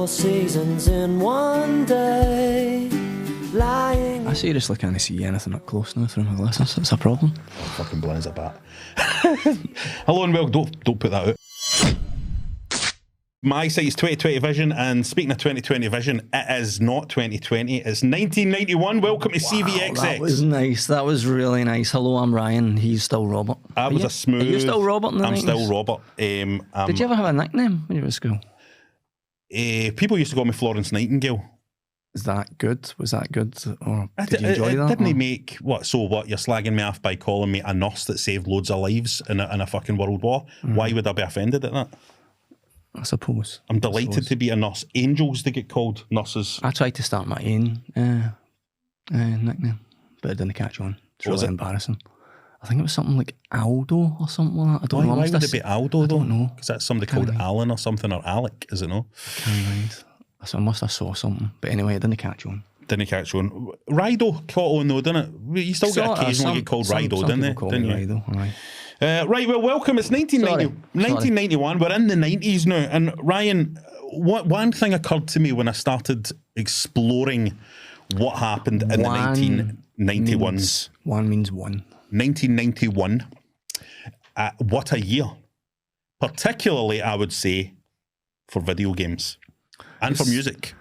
seasons in one day. Lying. I seriously can't see anything up close now through my glasses. It's a problem. Fucking blind as a bat. Hello and welcome. Don't put that out. My site is 2020 Vision, and speaking of 2020 Vision, it is not 2020, it's 1991. Welcome to CVXX. That was nice. That was really nice. Hello, I'm Ryan. He's still Robert. That was a smooth... Are you still Robert in the I'm 90s? still Robert. Did you ever have a nickname when you were at school? People used to call me Florence Nightingale. Is that good? Was that good? Or did you enjoy that? Didn't he make... What? So what? You're slagging me off by calling me a nurse that saved loads of lives in a fucking world war? Why would I be offended at that? I suppose. I'm delighted to be a nurse. Angels, they get called nurses. I tried to start my own nickname, but it didn't catch on. It's really embarrassing. I think it was something like Aldo or something like that. I don't know. Why would it be Aldo, though? I don't know. Because that's somebody called Alan or something, or Alec, is it no? I can't mind. So I must have saw something. But anyway, it didn't catch on. Didn't catch on. Rido caught on though, didn't it? You still get occasionally get called Rido, didn't they? Didn't you? Rido, right. Right, well, welcome. It's 1991. We're in the 90s now. And Ryan, one thing occurred to me when I started exploring what happened in the 1991s. One means one. 1991. What a year. Particularly, I would say, for video games and for music.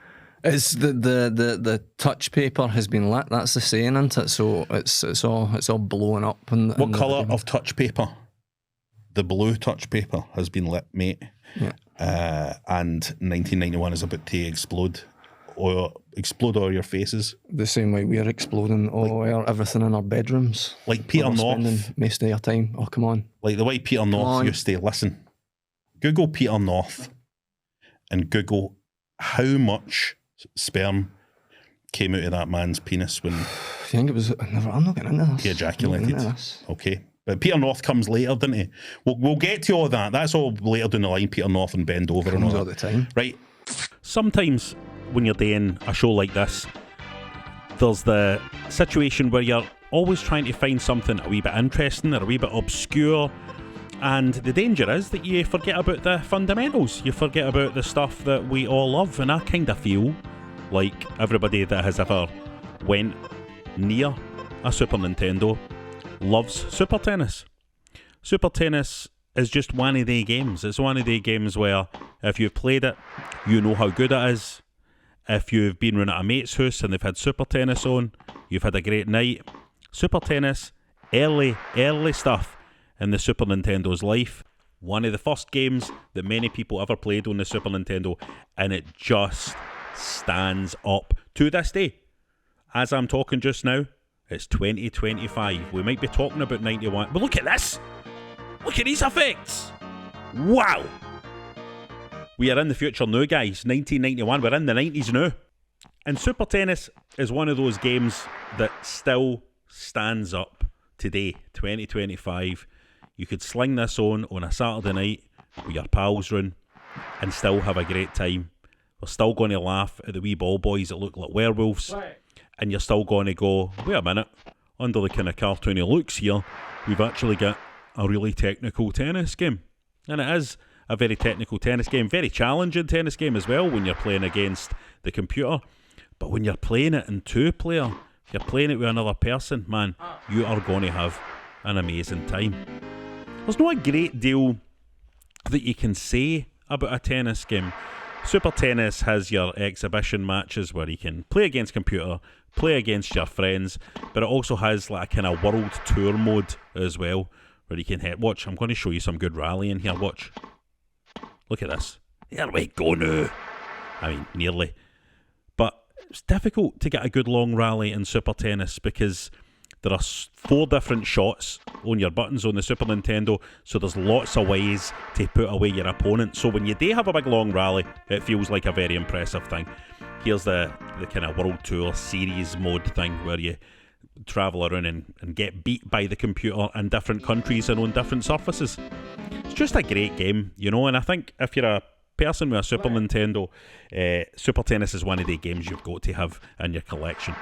It's the touch paper has been lit. That's the saying, isn't it? So it's all blowing up. What colour of touch paper? The blue touch paper has been lit, mate. Yeah. And 1991 is about to explode all your faces. The same way we are exploding everything in our bedrooms. Like Peter North. Most of your time. Oh, come on. Like the way Peter North used to listen. Google Peter North and Google how much sperm came out of that man's penis when... I think it was... I'm not getting into this. He ejaculated. Okay. But Peter North comes later, didn't he? We'll get to all that. That's all later down the line, Peter North and Bend Over and all that. All the time. Right. Sometimes when you're doing a show like this, there's the situation where you're always trying to find something a wee bit interesting or a wee bit obscure, and the danger is that you forget about the fundamentals. You forget about the stuff that we all love, and I kind of feel like everybody that has ever went near a Super Nintendo loves Super Tennis. Super Tennis is just one of the games. It's one of the games where if you've played it, you know how good it is. If you've been round at a mate's house and they've had Super Tennis on, you've had a great night. Super Tennis, early stuff in the Super Nintendo's life. One of the first games that many people ever played on the Super Nintendo, and it just stands up to this day. As I'm talking just now, it's 2025. We might be talking about 91, but look at this! Look at these effects! Wow! We are in the future now, guys. 1991, we're in the 90s now. And Super Tennis is one of those games that still stands up today, 2025. You could sling this on a Saturday night with your pals round and still have a great time. We're still going to laugh at the wee ball boys that look like werewolves. Right. And you're still going to go, wait a minute, under the kind of cartoony looks here, we've actually got a really technical tennis game. And it is a very technical tennis game, very challenging tennis game as well when you're playing against the computer. But when you're playing it in two-player, if you're playing it with another person, man, you are going to have an amazing time. There's not a great deal that you can say about a tennis game. Super Tennis has your exhibition matches where you can play against computer, play against your friends, but it also has like a kind of world tour mode as well, where you can watch. I'm going to show you some good rallying here. Watch. Look at this. There we go now. I mean, nearly. But it's difficult to get a good long rally in Super Tennis because there are 4 different shots on your buttons on the Super Nintendo, so there's lots of ways to put away your opponent. So when you do have a big long rally, it feels like a very impressive thing. Here's the kind of World Tour Series mode thing where you travel around and get beat by the computer in different countries and on different surfaces. It's just a great game, you know, and I think if you're a person with a Super Nintendo, Super Tennis is one of the games you've got to have in your collection.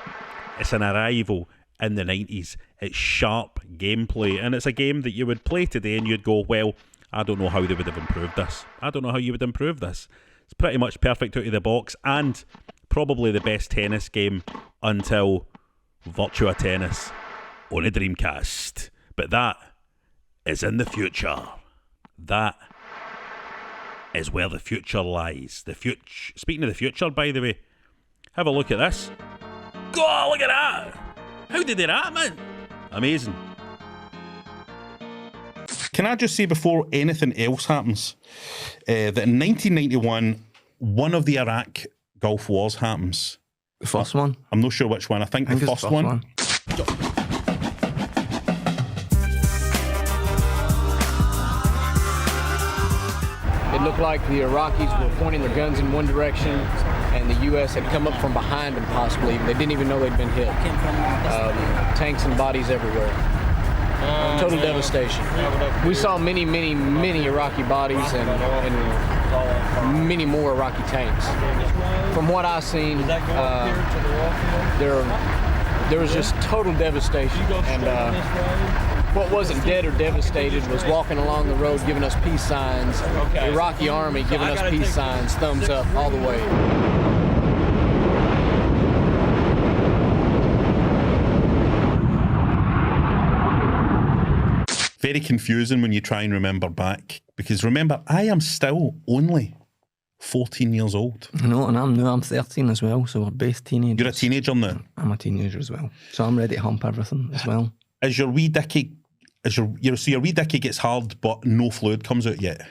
It's an arrival in the 90s. It's sharp gameplay, and it's a game that you would play today and you'd go, well, I don't know how they would have improved this. I don't know how you would improve this. It's pretty much perfect out of the box, and probably the best tennis game until Virtua Tennis on a Dreamcast. But that is in the future. That is where the future lies. The future. Speaking of the future, by the way, have a look at this. God, look at that! How did they that, man? Amazing. Can I just say before anything else happens, that in 1991, one of the Iraq Gulf Wars happens. The first one? I'm not sure which one. I think the it's first one. It looked like the Iraqis were pointing their guns in one direction, and the U.S. had come up from behind them possibly. They didn't even know they'd been hit. Tanks and bodies everywhere. Total devastation. We saw many Iraqi bodies and many more Iraqi tanks. From what I've seen, there was just total devastation. And what wasn't dead or devastated was walking along the road giving us peace signs. The Iraqi army giving us peace signs, thumbs up all the way. Very confusing when you try and remember back, because remember, I am still only 14 years old. I know, and I'm 13 as well, so we're both teenagers. You're a teenager now? I'm a teenager as well, so I'm ready to hump everything as well. Is your wee dicky, so your wee dicky gets hard, but no fluid comes out yet?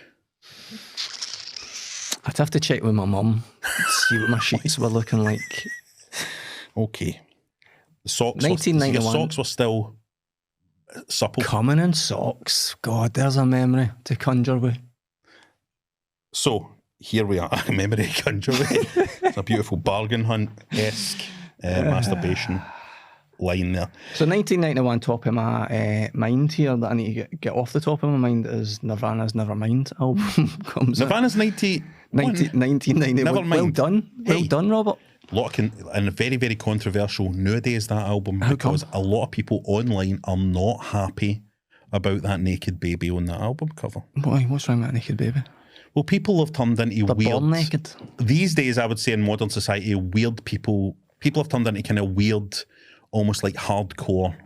I'd have to check with my mum, see what my sheets were looking like. Okay. The socks, 1991. Your socks were still supple. Coming in socks. God, there's a memory to conjure with. So, here we are. A memory to conjure with. It's a beautiful bargain hunt-esque masturbation line there. So 1991, top of my mind here that I need to get off the top of my mind is Nirvana's Nevermind album comes out. Nirvana's 1991. Nevermind. Well done. Well Hey. done, Robert. And very, very controversial nowadays, that album, How because come? a lot of people online are not happy about that naked baby on that album cover. Boy, what's wrong with that naked baby? Well, people have turned into They're weird... born naked. These days, I would say in modern society, weird people have turned into kind of weird, almost like hardcore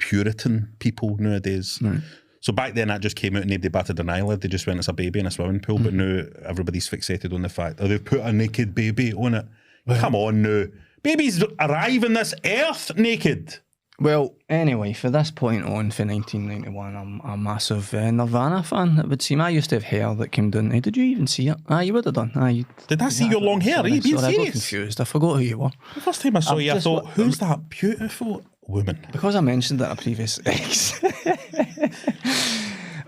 Puritan people nowadays. Right. So back then, that just came out and nobody batted an eyelid. They just went as a baby in a swimming pool. But now everybody's fixated on the fact that they've put a naked baby on it. Come on now. Babies arrive on this earth naked. Well, anyway, for this point on, for 1991, I'm a massive Nirvana fan, it would seem. I used to have hair that came down. Did you even see it? You would have done. Did I see your long hair? Are you being I got serious? confused. I forgot who you were. The first time I saw you, I just- thought, who's that beautiful woman? Because I mentioned it in a previous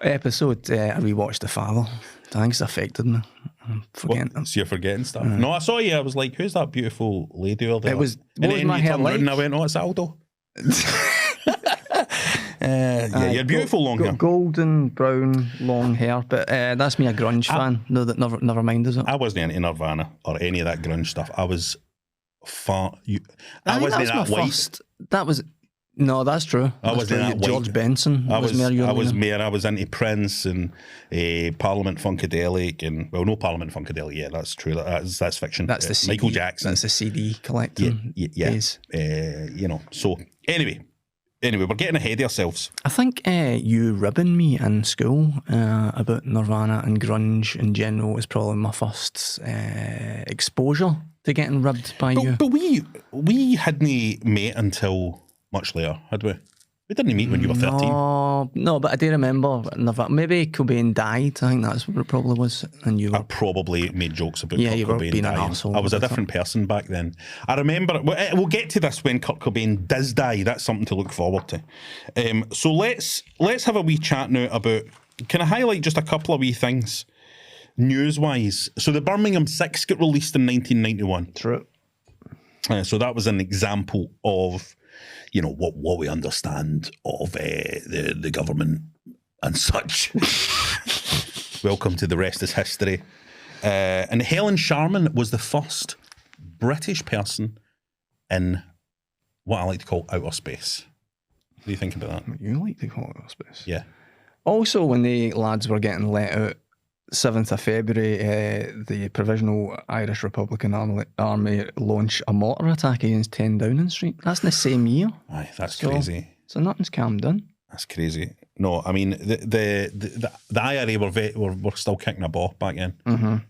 episode, I rewatched The Father. I think it's affected me. I'm forgetting. So you're forgetting stuff. No, I saw you. I was like, who's that beautiful lady over there? It was- And what was then my you hair turned round like? and I went, oh, it's Aldo. Yeah, you're beautiful long hair. Golden brown long hair, but that's me a grunge fan. No, that never mind, is it? I wasn't into Nirvana or any of that grunge stuff. I was far. I think wasn't that's that my white. first. That was no, that's true. I That's wasn't true. that white. George Benson. I was more your leaning. more. I was into Prince and Parliament Funkadelic and no Parliament Funkadelic. Yeah, that's true. That's fiction. That's the CD, Michael Jackson. That's the CD collecting days. So anyway, we're getting ahead of ourselves. I think you ribbing me in school about Nirvana and grunge in general was probably my first exposure to getting ribbed by you. But we hadn't met until much later, had we? We didn't meet when you were 13. No, but I do remember Nirvana. Maybe Cobain died. I think that's what it probably was. And you I were probably made jokes about Yeah, Kurt you were Cobain being an dying. arsehole I was a about it. different person back then. I remember, we'll get to this when Kurt Cobain does die. That's something to look forward to. So let's have a wee chat now about, can I highlight just a couple of wee things news-wise? So the Birmingham Six got released in 1991. true. So that was an example of, what we understand of the government and such. Welcome to The Rest is History. And Helen Sharman was the first British person in what I like to call outer space. What do you think about that? You like to call it space. Yeah. Also, when the lads were getting let out 7th of February, the Provisional Irish Republican Army launch a mortar attack against 10 Downing Street. That's in the same year. Aye, that's So- crazy. So nothing's calmed down. That's crazy. No, I mean the IRA were still kicking a ball back then,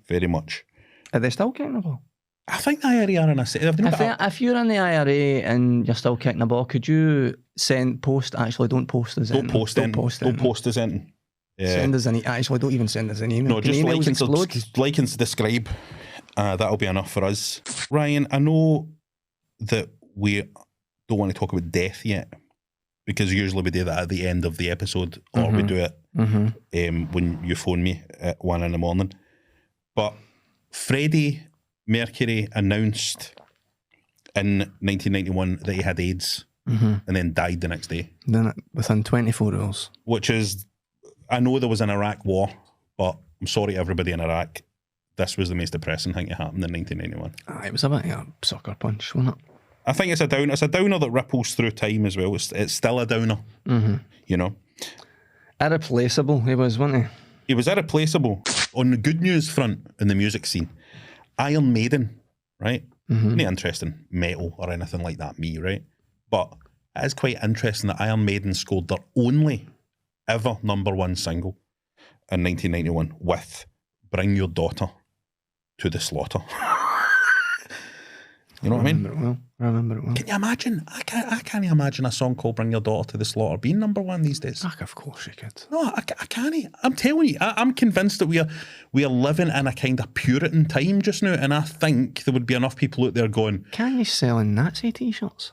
very much. Are they still kicking the ball? I think the IRA are in a. If you're in the IRA and you're still kicking the ball, could you post? Actually, don't post us. Don't post us in. Yeah. Send us an actually. Don't even send us an email. No, Can just emails explode? like and subscribe. That'll be enough for us. Ryan, I know that we don't want to talk about death yet, because usually we do that at the end of the episode, or we do it when you phone me at 1 a.m. But Freddie Mercury announced in 1991 that he had AIDS and then died the next day. Then within 24 hours. Which is, I know there was an Iraq war, but I'm sorry everybody in Iraq, this was the most depressing thing that happened in 1991. It was a bit of a sucker punch, wasn't it? I think it's a downer. It's a downer that ripples through time as well. It's still a downer, you know. Irreplaceable, he was, wasn't he? He was irreplaceable. On the good news front in the music scene, Iron Maiden, right? Not interested in metal or anything like that, me, right? But it is quite interesting that Iron Maiden scored their only ever #1 single in 1991 with Bring Your Daughter to the Slaughter. You know what I mean? I remember it well. Can you imagine? I can't imagine a song called Bring Your Daughter to the Slaughter being #1 these days. Fuck, of course you could. No, I can't. I'm telling you, I'm convinced that we are living in a kind of Puritan time just now, and I think there would be enough people out there going, Can you selling Nazi t-shirts?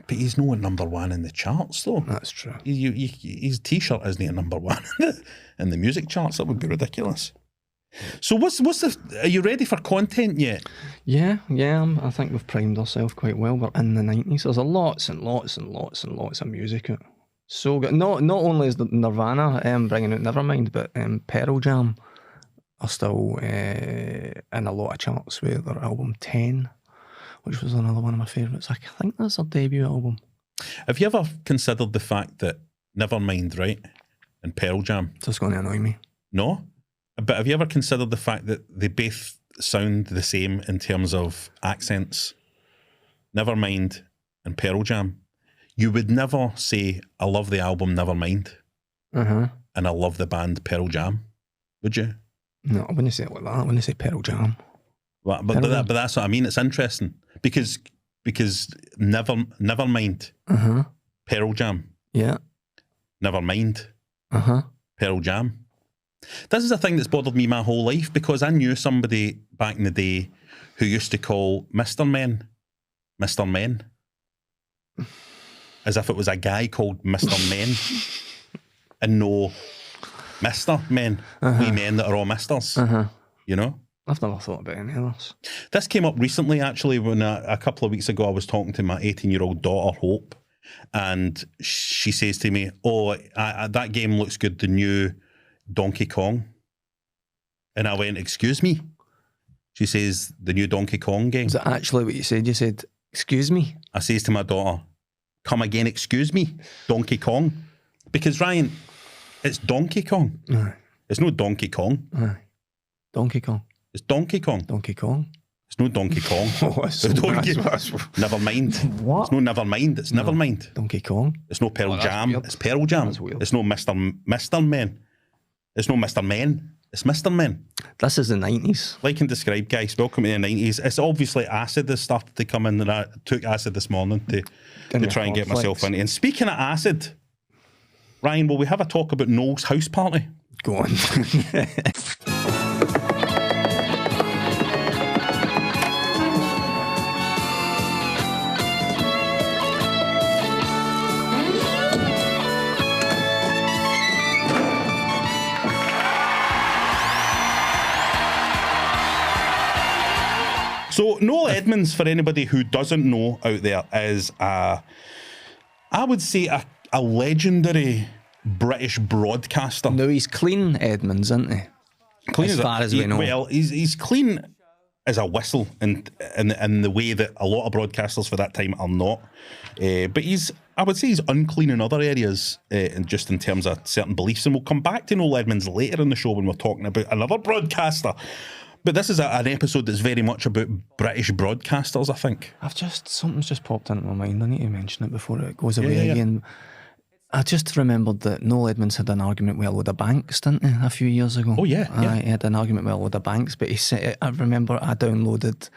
but he's not #1 in the charts, though. That's true. His t-shirt isn't at #1 in the music charts. That would be ridiculous. So what's the? Are you ready for content yet? Yeah. I think we've primed ourselves quite well. We're in the 90s. There's lots and lots of music out. So good. Not only is the Nirvana bringing out Nevermind, but Pearl Jam are still in a lot of charts with their album 10, which was another one of my favourites. I think that's their debut album. Have you ever considered the fact that Nevermind, right, and Pearl Jam? So it's going to annoy me. No? But have you ever considered the fact that they both sound the same in terms of accents? Nevermind and Pearl Jam. You would never say, I love the album Nevermind and I love the band Pearl Jam, would you? No, I wouldn't say it like that. I wouldn't say Pearl Jam. But that's what I mean. It's interesting because Nevermind, Pearl Jam, Yeah. Nevermind, Pearl Jam. This is a thing that's bothered me my whole life, because I knew somebody back in the day who used to call Mr. Men, as if it was a guy called Mr. Men, and no Mr. Men, we men that are all misters, you know? I've never thought about any of this. This came up recently, actually, when a couple of weeks ago I was talking to my 18-year-old daughter, Hope, and she says to me, that game looks good, the new Donkey Kong. And I went, excuse me? She says, the new Donkey Kong game. Is that actually what you said? You said, excuse me? I says to my daughter, come again, excuse me, Donkey Kong. Because, Ryan, it's Donkey Kong. Aye. It's no Donkey Kong. Aye. Donkey Kong. It's Donkey Kong. Donkey Kong. It's no Donkey Kong. Never mind. What? It's no Never Mind. It's Never Mind. Donkey Kong. It's no Pearl that's Jam. weird. It's Pearl Jam. That's weird. It's no Mr. Men. It's no Mr. Men. It's Mr. Men. This is the 90s. Like and describe, guys. Welcome to the 90s. It's obviously acid that started to come in, and I took acid this morning to try and get myself into. And speaking of acid, Ryan, will we have a talk about Noel's house party? Go on. So Noel Edmonds, for anybody who doesn't know out there, is I would say a legendary British broadcaster. No, he's clean Edmonds, isn't he? Clean as far as we know. Well, he's clean is a whistle, and in the way that a lot of broadcasters for that time are not. But I would say he's unclean in other areas, and just in terms of certain beliefs. And we'll come back to Noel Edmonds later in the show when we're talking about another broadcaster. But this is an episode that's very much about British broadcasters, I think. Something's just popped into my mind. I need to mention it before it goes away again. I just remembered that Noel Edmonds had an argument with a load of banks, didn't he, a few years ago? Oh, yeah. He had an argument with a load of banks, but he said, I remember I downloaded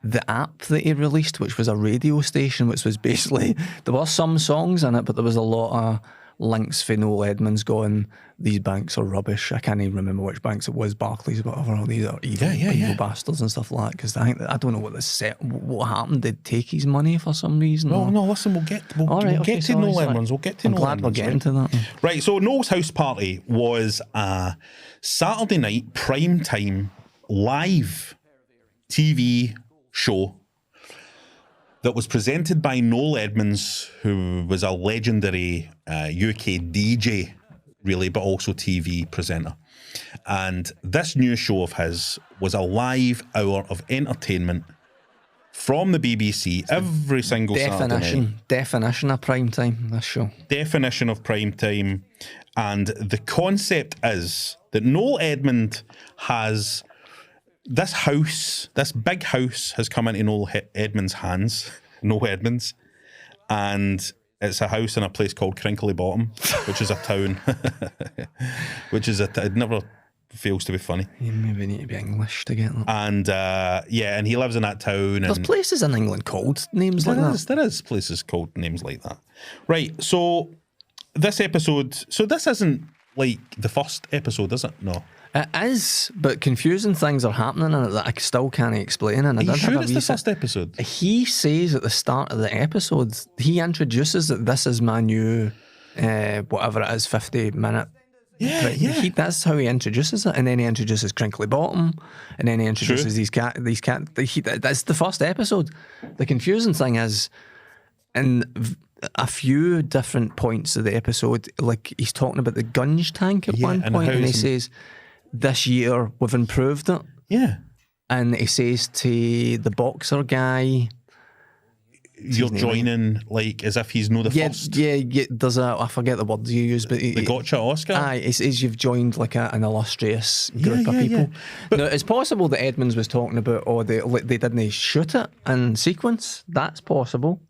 the app that he released, which was a radio station, which was basically, there were some songs in it, but there was a lot of links for Noel Edmonds going, these banks are rubbish. I can't even remember which banks it was, Barclays, whatever. All these are evil bastards and stuff like that. Because I don't know what happened. Did take his money for some reason? No, listen, we'll get to Noel Edmonds. We'll get to Noel I'm glad Edmonds, we're getting to that. Right, so Noel's House Party was a Saturday night prime time live TV show that was presented by Noel Edmonds, who was a legendary UK DJ, really, but also TV presenter. And this new show of his was a live hour of entertainment from the BBC every single Saturday night. Definition of prime time, this show. Definition of prime time. And the concept is that Noel Edmond has this house, this big house has come into Noel Edmonds' hands, Noel Edmonds, and it's a house in a place called Crinkly Bottom, which is a town, it never fails to be funny. You maybe need to be English to get that. And and he lives in that town. There's places in England called names like that. There is places called names like that. Right, so this episode, so this isn't like the first episode, is it? No. It is, but confusing things are happening in it that I still can't explain. And Are you sure it's the first episode? He says at the start of the episode, he introduces that this is my new, whatever it is, 50-minute. Yeah. That's how he introduces it, and then he introduces Crinkly Bottom, and then he introduces these cat. That's the first episode. The confusing thing is, in a few different points of the episode, like he's talking about the gunge tank at one point, and he says, "This year we've improved it." Yeah, and he says to the boxer guy, "You're joining like as if he's no the first." Yeah. There's I forget the words you use, but the gotcha Oscar. Aye, it says you've joined like an illustrious group of people. But now, it's possible that Edmonds was talking about, they didn't shoot it in sequence. That's possible.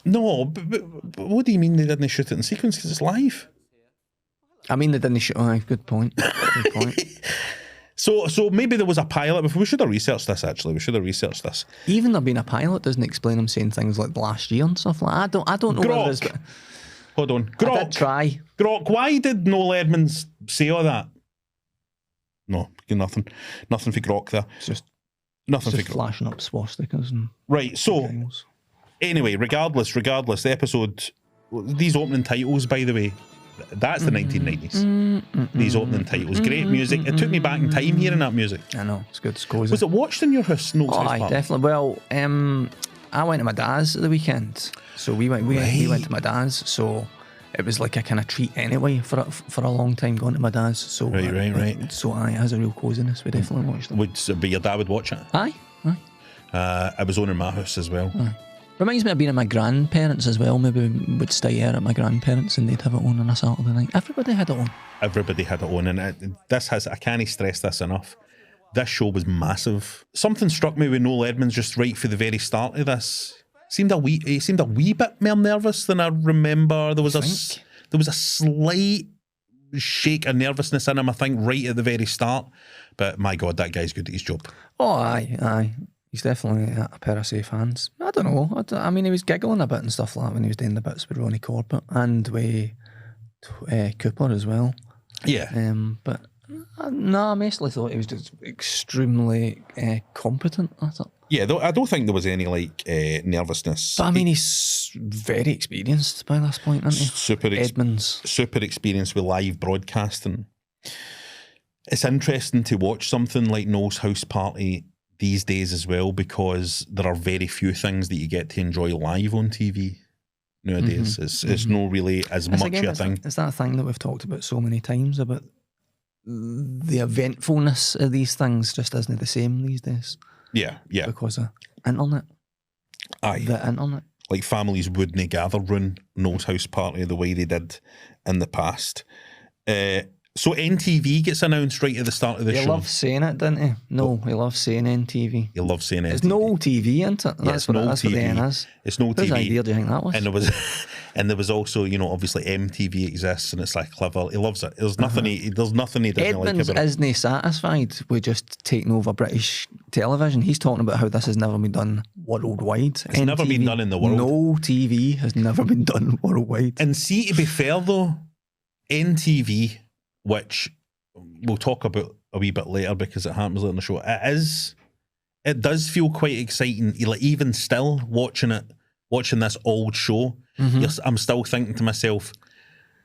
No, but what do you mean they didn't shoot it in sequence? Because it's live. I mean, they didn't shoot. Good point. Good point. So maybe there was a pilot. We should have researched this. Actually, we should have researched this. Even there being a pilot doesn't explain him saying things like last year and stuff like that. I don't know. Grok. Hold on, Grok. I did try. Grok. Why did Noel Edmonds say all that? No, nothing for Grok there. It's just nothing for Grok. Flashing up swastikas and right. So anyway, regardless, the episode, these opening titles, by the way. That's the 1990s. These opening titles, great music. It took me back in time hearing that music. I know, it's good. It's cozy. Was it watched in your house? Noel's House Party? Definitely. Well, I went to my dad's at the weekend, so we went to my dad's. So it was like a kind of treat anyway for a long time going to my dad's. So right. So it has a real coziness. We definitely watched it. But your dad would watch it? Aye. I was on in my house as well. Aye. Reminds me of being at my grandparents as well. Maybe we would stay here at my grandparents and they'd have it on a Saturday night. Everybody had it on. Everybody had it on, and I can't stress this enough. This show was massive. Something struck me with Noel Edmonds just right for the very start of this. He seemed a wee bit more nervous than I remember. There was a slight shake of nervousness in him, I think, right at the very start. But my God, that guy's good at his job. Oh, aye. He's definitely a pair of safe hands. I don't know. I mean, he was giggling a bit and stuff like that when he was doing the bits with Ronnie Corbett and with Cooper as well. Yeah. But no, I mostly thought he was just extremely competent. I thought. Yeah, I don't think there was any nervousness. But I mean, he's very experienced by this point, isn't he? Edmonds. Super experienced with live broadcasting. It's interesting to watch something like Noel's House Party these days as well, because there are very few things that you get to enjoy live on TV nowadays. It's not really as much a thing. It's that thing that we've talked about so many times about the eventfulness of these things just isn't the same these days. Yeah, yeah. because of internet. Aye. The internet. Like families wouldn't gather round Noel's house party the way they did in the past. So NTV gets announced right at the start of the He show. loves saying it, didn't he? No, he loves saying NTV. You love saying It's NTV. no TV, isn't it? Yeah, it's no that's what the TV. N is. It's no Whose TV. idea do you think that was? And there was also, you know, obviously MTV exists and it's like clever. He loves it. There's nothing he doesn't like Edmonds about it. isn't satisfied with just taking over British television. He's talking about how this has never been done worldwide. It's never been done in the world. No TV has never been done worldwide. And see, to be fair though, NTV, which we'll talk about a wee bit later because it happens later in the show, it does feel quite exciting. Like even still watching this old show, I'm still thinking to myself,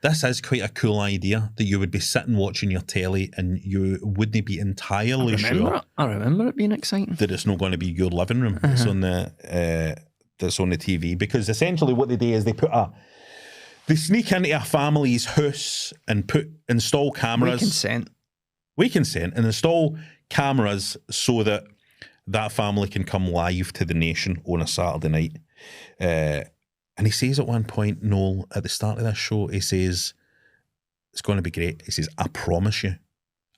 this is quite a cool idea that you would be sitting watching your telly and you wouldn't be entirely sure I remember it being exciting. that it's not going to be your living room that's on the TV, because essentially what they do is they sneak into a family's house and install cameras. We consent and install cameras so that family can come live to the nation on a Saturday night. And he says at one point, Noel, at the start of this show, he says, it's going to be great. He says, I promise you.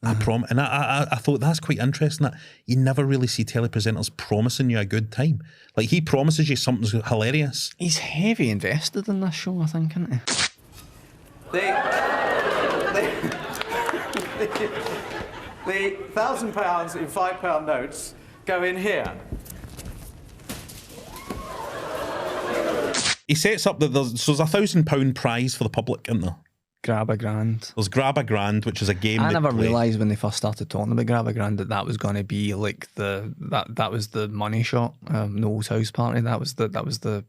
I promise. And I thought that's quite interesting that you never really see telepresenters promising you a good time. Like he promises you something's hilarious. He's heavy invested in this show, I think, isn't he? The £1,000 in £5 notes go in here. He sets up that there's a £1,000 prize for the public, isn't there? Grab a grand. There's Grab a Grand, which is a game. I never play. realised when they first started talking about Grab a Grand that was going to be like that was the money shot. Noel's house party. That was the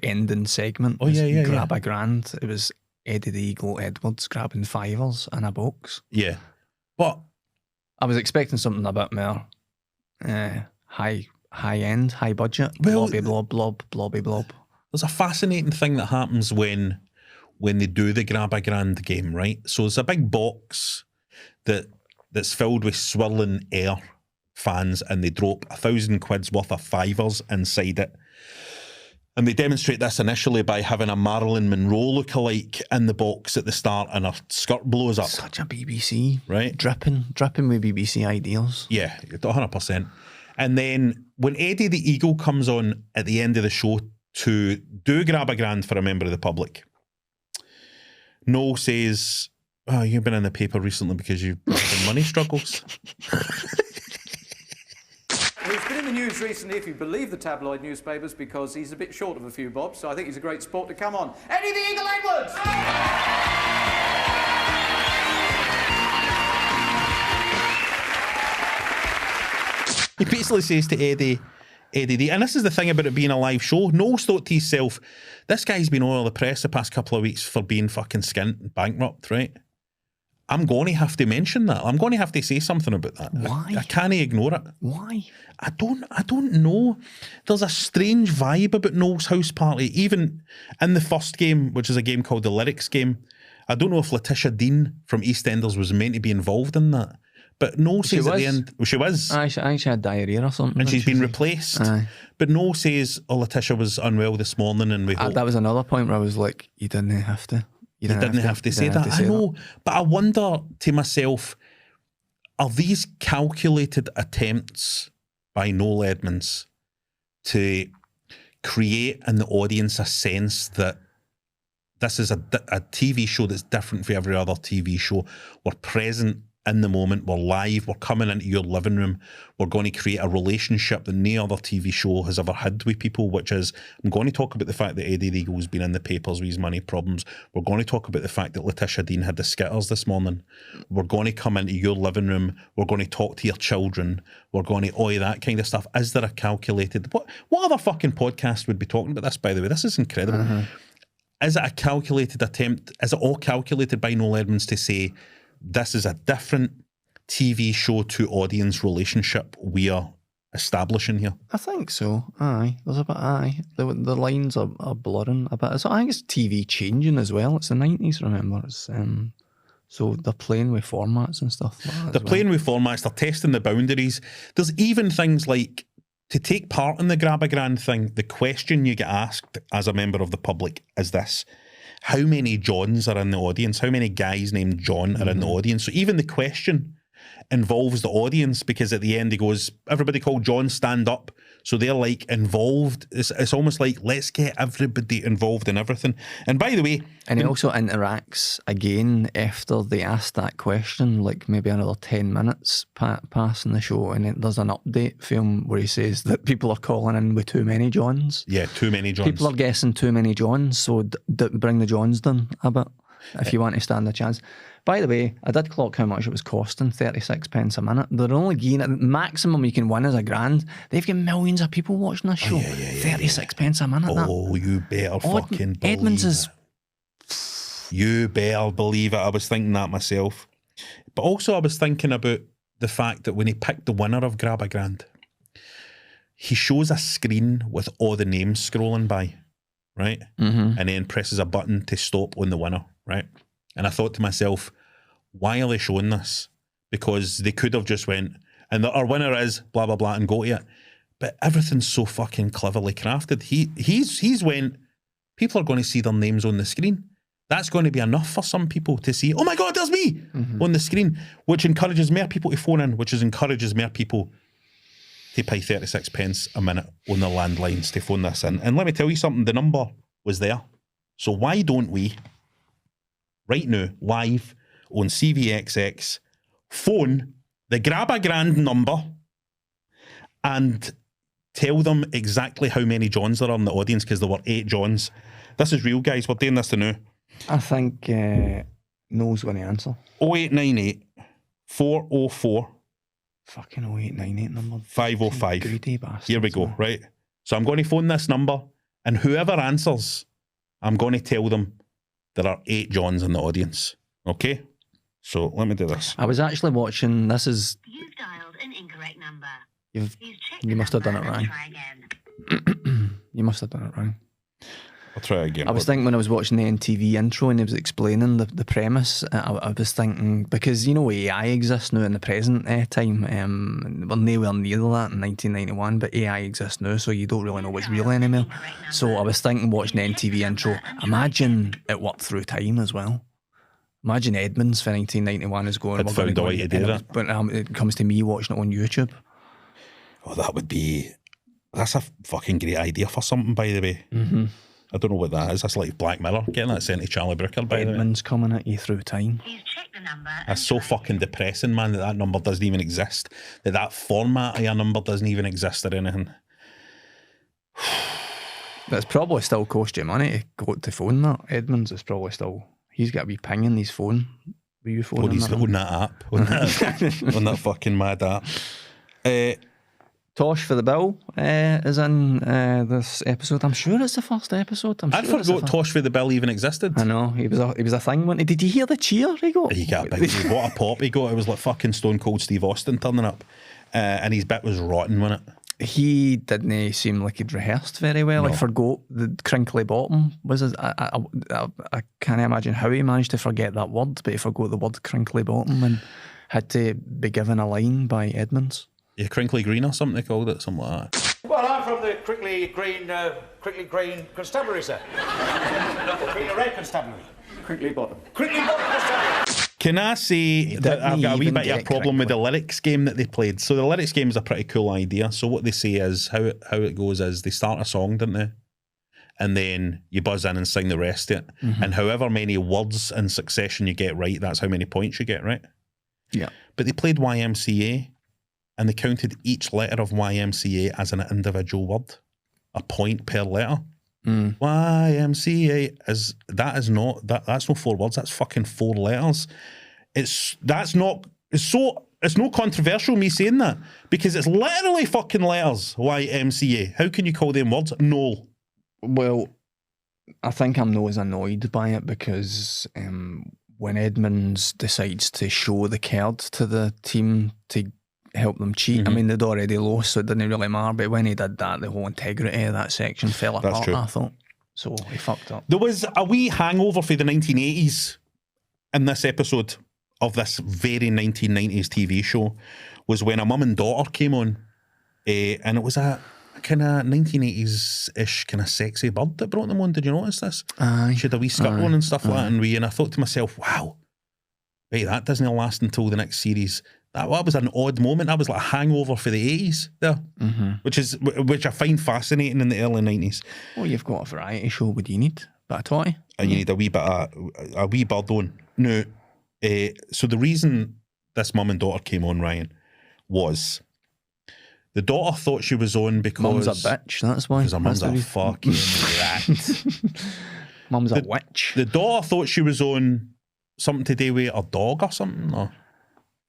ending segment. Oh, yeah. Grab a Grand. It was Eddie the Eagle Edwards grabbing fivers in a box. Yeah, but I was expecting something a bit more high end, high budget. Well, Blobby blob. there's a fascinating thing that happens when they do the Grab a Grand game, right? So it's a big box that's filled with swirling air fans, and they drop £1,000 worth of fivers inside it. And they demonstrate this initially by having a Marilyn Monroe lookalike in the box at the start, and her skirt blows up. Such a BBC, right? Dripping with BBC ideas. Yeah, 100%. And then when Eddie the Eagle comes on at the end of the show to do Grab a Grand for a member of the public, Noel says, "Oh, you've been in the paper recently because you've had money struggles." He's been in the news recently, if you believe the tabloid newspapers, because he's a bit short of a few bob, so I think he's a great sport to come on. Eddie the Eagle Edwards! He basically says to Eddie, and this is the thing about it being a live show, Noel's thought to himself, this guy's been all over the press the past couple of weeks for being fucking skint and bankrupt, right? I'm going to have to mention that. I'm going to have to say something about that. Why? I can't ignore it. Why? I don't know. There's a strange vibe about Noel's house party. Even in the first game, which is a game called the Lyrics game, I don't know if Letitia Dean from EastEnders was meant to be involved in that. But Noel says at the end, well, she was. She had diarrhea or something. And she's been she? replaced. Aye. But Noel says, Letitia was unwell this morning and we hope. That was another point where I was like, you didn't have to. You didn't have to say that. I know, but I wonder to myself, are these calculated attempts by Noel Edmonds to create in the audience a sense that this is a TV show that's different from every other TV show? We're present in the moment, we're live, we're coming into your living room, we're going to create a relationship that no other TV show has ever had with people, which is, I'm going to talk about the fact that Eddie the Eagle's been in the papers with his money problems. We're going to talk about the fact that Letitia Dean had the skitters this morning. We're going to come into your living room, we're going to talk to your children, we're going to that kind of stuff. Is there a calculated, what other fucking podcast would be talking about this, by the way? This is incredible. Is it a calculated attempt? Is it all calculated by Noel Edmonds to say, this is a different TV show to audience relationship we are establishing here? I think so. Aye. There's a bit, aye. The lines are blurring a bit. So I think it's TV changing as well. It's the 90s, remember. It's, so they're playing with formats and stuff like that. They're playing with formats, they're testing the boundaries. There's even things like to take part in the Grab a Grand thing, the question you get asked as a member of the public is this: how many Johns are in the audience? How many guys named John are in the audience? So even the question involves the audience, because at the end he goes, everybody called John, stand up. So they're like involved. It's almost like, let's get everybody involved in everything. And by the way, And he also interacts again after they ask that question, like maybe another 10 minutes passing the show, and then there's an update film where he says that people are calling in with too many Johns. yeah, too many Johns. People are guessing too many Johns, so bring the Johns down a bit if you want to stand a chance. By the way, I did clock how much it was costing, 36 pence a minute. They're only getting, maximum you can win is £1,000. They've got millions of people watching this show. 36 pence a minute. Oh, you better fucking believe Edmonds is... You better believe it. I was thinking that myself. But also I was thinking about the fact that when he picked the winner of Grab a Grand, he shows a screen with all the names scrolling by, right? Mm-hmm. And then presses a button to stop on the winner, right? And I thought to myself, why are they showing this? Because they could have just went, and our winner is blah, blah, blah, and go to it. But everything's so fucking cleverly crafted. He's went, people are going to see their names on the screen. That's going to be enough for some people to see, oh my God, there's me on the screen, which encourages more people to phone in, which encourages more people to pay 36 pence a minute on their landlines to phone this in. And let me tell you something, the number was there. So why don't we, right now, live on CVXX, phone the Grab a Grand number and tell them exactly how many Johns there are in the audience, because there were 8 Johns. This is real, guys. We're doing this to now. I think Noel's going to answer. 0898 404 Fucking 0898 number. 505. Greedy bastards. Here we go, man. right? So I'm going to phone this number, and whoever answers, I'm going to tell them there are 8 Johns in the audience. Okay? So let me do this. I was actually watching, this is, You've dialed an incorrect number. Please check you the must have done number it and wrong. try again. You must have done it wrong. I'll try again. I was thinking when I was watching the NTV intro and he was explaining the premise, I was thinking, because you know AI exists now in the present time, we're nowhere near that in 1991, but AI exists now, so you don't really know what's real anymore. So I was thinking, watching the NTV intro, imagine it worked through time as well. Imagine Edmonds for 1991 is going, Had we're going found a way to do that. But it comes to me watching it on YouTube. Oh, that would be... That's a fucking great idea for something, by the way. Mm-hmm. I don't know what that is. That's like Black Mirror. Getting that sent to Charlie Brooker, by the way. Edmonds coming at you through time. Please check the number. That's so fucking depressing, man, that number doesn't even exist. That format of a number doesn't even exist or anything. But it's probably still cost you money to go to phone that. Edmonds is probably still... He's got to be pinging his phone. Were you phoning He's that? on that app. On that fucking mad app. Tosh for the Bill is in this episode. I'm sure it's the first episode. I'd forgot Tosh for the Bill even existed. I know, he was a thing, wasn't he? Did you hear the cheer he got? He got big. What a pop he got. It was like fucking Stone Cold Steve Austin turning up. And his bit was rotten, wasn't it? He didn't seem like he'd rehearsed very well. No. I forgot the crinkly bottom was his, I can't imagine how he managed to forget that word, but he forgot the word crinkly bottom and had to be given a line by Edmonds. Yeah, Crinkly Green or something they called it, something like that. Well, I'm from the Crinkly Green Constabulary, sir. Crinkly Red Constabulary. Crinkly bottom. Crinkly Bottom Constabulary. Can I say that I've got a wee even bit of a get problem with the crinkly. lyrics game that they played? So the lyrics game is a pretty cool idea. So what they say is, how it goes is, they start a song, don't they? And then you buzz in and sing the rest of it. Mm-hmm. And however many words in succession you get right, that's how many points you get, right? Yeah. But they played YMCA, and they counted each letter of YMCA as an individual word. A point per letter. YMCA that's no 4 words, that's fucking 4 letters. It's no controversial me saying that, because it's literally fucking letters. YMCA. How can you call them words? No. Well, I think I'm not as annoyed by it because when Edmonds decides to show the card to the team to help them cheat, I mean, they'd already lost, so it didn't really matter, but when he did that, the whole integrity of that section fell apart, true. I thought. So he fucked up. There was a wee hangover for the 1980s in this episode of this very 1990s TV show, was when a mum and daughter came on, And it was a kind of 1980s-ish kind of sexy bird that brought them on. Did you notice this? Aye. She had a wee skirt on and stuff like that, and I thought to myself, wow, right, that doesn't last until the next series. That was an odd moment. That was like a hangover for the 80s there, which I find fascinating in the early 90s. Well, you've got a variety show. What do you need? Bit of totty. And you need a wee bird on. Now, so the reason this mum and daughter came on, Ryan, was the daughter thought she was on because... Mum's a bitch, that's why. Because her mum's a fucking rat. Mum's a witch. The daughter thought she was on something to do with her dog or something, or...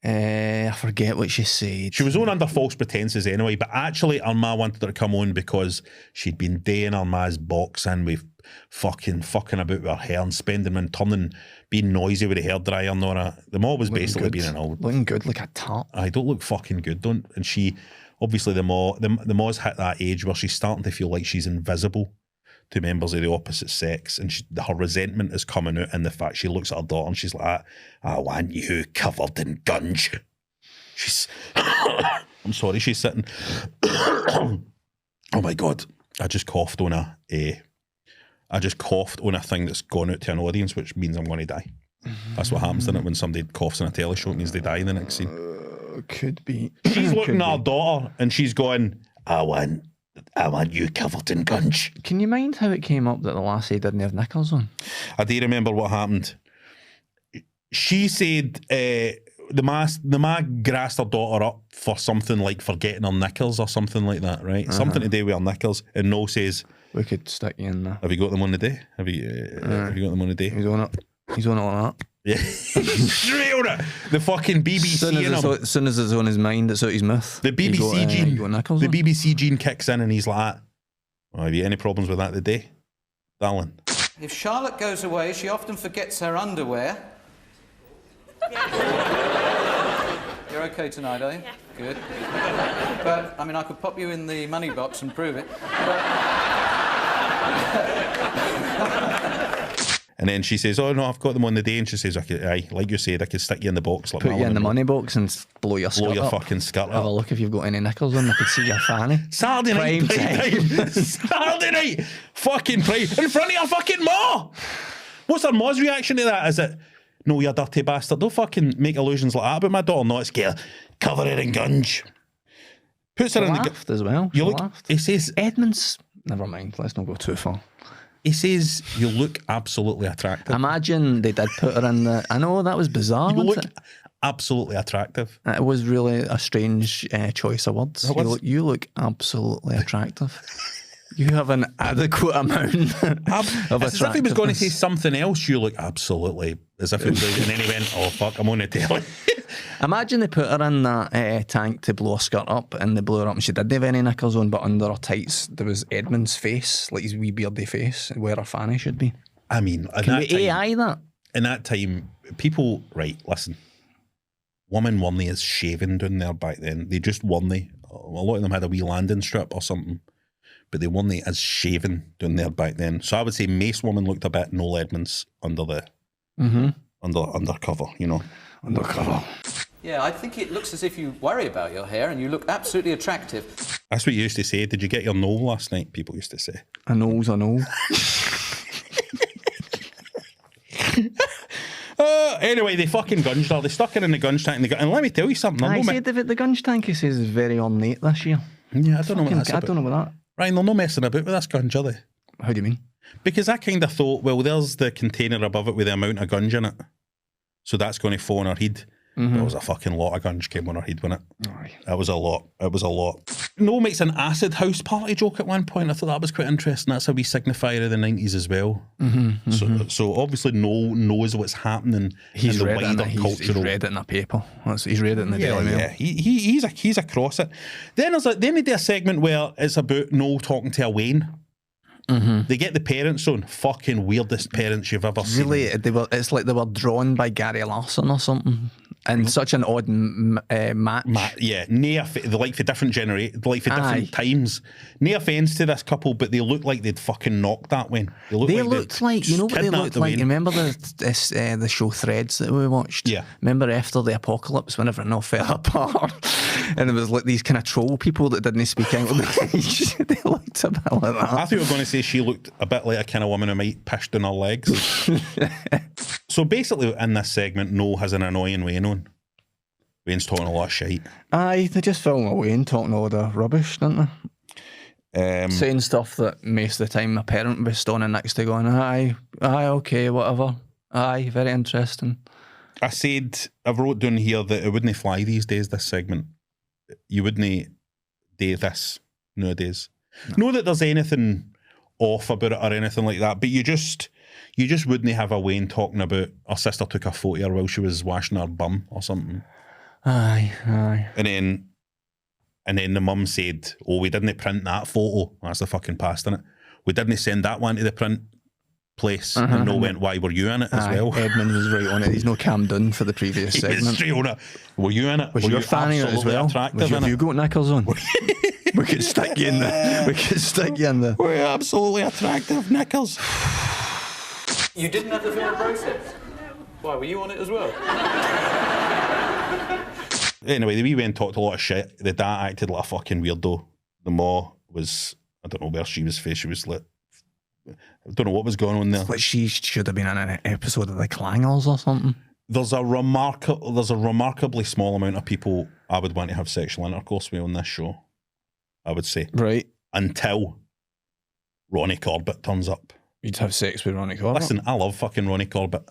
I forget what she said. She was on under false pretenses anyway, but actually her ma wanted her to come on because she'd been doing her ma's boxing with fucking about with her hair and spending and turning, being noisy with the hairdryer and all that. The ma was basically being an old... Looking good like a tart. I don't look fucking good, don't... And she... Obviously the ma's hit that age where she's starting to feel like she's invisible to members of the opposite sex, and her resentment is coming out in the fact she looks at her daughter and she's like, I want you covered in gunge. She's... I'm sorry, she's sitting... Oh my God. I just coughed on a thing that's gone out to an audience, which means I'm going to die. That's what happens, isn't it? When somebody coughs in a telly show, it means they die in the next scene. Could be. She's looking at her daughter and she's going, I want you covered in gunge. Can you mind how it came up that the lassie didn't have knickers on? I do remember what happened. She said the ma grassed her daughter up for something like forgetting her knickers or something like that, right? Something to do with her knickers. And Noel says, we could stick you in there. Have you got them on the day? Have you got them on the day? He's on it like that. Yeah. Straight on it. The fucking BBC. As soon as it's on his mind, it's out his mouth. The BBC gene. The BBC gene kicks in and he's like, have you any problems with that today, darling? If Charlotte goes away, she often forgets her underwear. You're okay tonight, are you? Yeah. Good. But, I mean, I could pop you in the money box and prove it. And then she says, oh no, I've got them on the day. And she says, aye, like you said, I could stick you in the box. Like put you in the money box and blow your skirt up. Fucking skirt up. Have a look if you've got any knickers on. I could see your fanny. Saturday night. Saturday night. Fucking prime. In front of your fucking ma. What's her ma's reaction to that? Is it, no, you dirty bastard. Don't fucking make illusions like that about my daughter. No, it's cover her in gunge. Puts her in the... as well. You look... Laughed. He says... Edmonds... Never mind. Let's not go too far. He says, you look absolutely attractive. Imagine they did put her in the... I know, that was bizarre, You look absolutely attractive. It was really a strange choice of words. You look absolutely attractive. You have an adequate amount of As if he was going to say something else, you look absolutely... As if it was... And then he went, oh, fuck, I'm on the telly. Imagine they put her in that tank to blow her skirt up, and they blew her up, and she didn't have any knickers on, but under her tights there was Edmund's face, like his wee beardy face, where her fanny should be. I mean, can we AI that? In that time, people, right, listen, women weren't as shaven down there back then. They just weren't. A lot of them had a wee landing strip or something, but they weren't as shaven down there back then. So I would say most women looked a bit Noel Edmonds under the undercover, you know. Undercover. Yeah, I think it looks as if you worry about your hair and you look absolutely attractive. That's what you used to say. Did you get your Noel last night? People used to say. A Noel's a Noel. Anyway, they fucking gunged her. They stuck her in the gunge tank. And let me tell you something. I said the gunge tank, he says, is very ornate this year. Yeah, I don't know what that's about. I don't know about that. Ryan, they're not messing about with this gunge, are they? How do you mean? Because I kind of thought, well, there's the container above it with the amount of gunge in it. So that's going to fall on her head. There was a fucking lot of gunge came on her head, wasn't it? Aye. It was a lot. It was a lot. Noel makes an acid house party joke at one point. I thought that was quite interesting. That's a wee signifier of the 90s as well. So obviously Noel knows what's happening in the wider cultural... He's read it in a paper. He's read it in the Daily Mail. Yeah, he's across it. Then they do a segment where it's about Noel talking to Wayne. They get the parents on. Fucking weirdest parents you've ever seen. Really, it's like they were drawn by Gary Larson or something. And such an odd match. Yeah, they like for different different times. No offence to this couple, but they look like they'd fucking knocked that one. They looked like you know what they looked like. You remember the show Threads that we watched? Yeah. Remember after the apocalypse, when everything all fell apart, and there was like these kind of troll people that didn't speak English. They looked a bit like that. I thought you were going to say she looked a bit like a kind of woman who might pished in her legs. So basically, in this segment, Noel has an annoying Wayne on. Wayne's talking a lot of shite. Aye, they just film a Wayne talking all the rubbish, don't they? Saying stuff that most of the time my parent would be standing next to going, aye, okay, whatever. Aye, very interesting. I wrote down here that it wouldn't fly these days, this segment. You wouldn't do this nowadays. No. Not that there's anything off about it or anything like that, but you just wouldn't have a Wayne talking about her sister took a photo of her while she was washing her bum or something. Aye. And then the mum said, oh, we didn't print that photo. That's the fucking past, innit? We didn't send that one to the print place. And no went, why were you in it as well? Edmund was right on it. He's no Cam Dunn for the previous segment. Straight on it. Were you in it? Was your fanny in it as well? Was your Hugo knickers on? We could stick you in the... We're absolutely attractive knickers. You didn't have the film process? Why, were you on it as well? Anyway, the wee Wayne talked a lot of shit. The dad acted like a fucking weirdo. The ma was, I don't know where she was faced. She was like, I don't know what was going on there. Like she should have been in an episode of the Clangers or something. There's a remarkably small amount of people I would want to have sexual intercourse with on this show, I would say. Right. Until Ronnie Corbett turns up. You'd have sex with Ronnie Corbett? Listen, I love fucking Ronnie Corbett.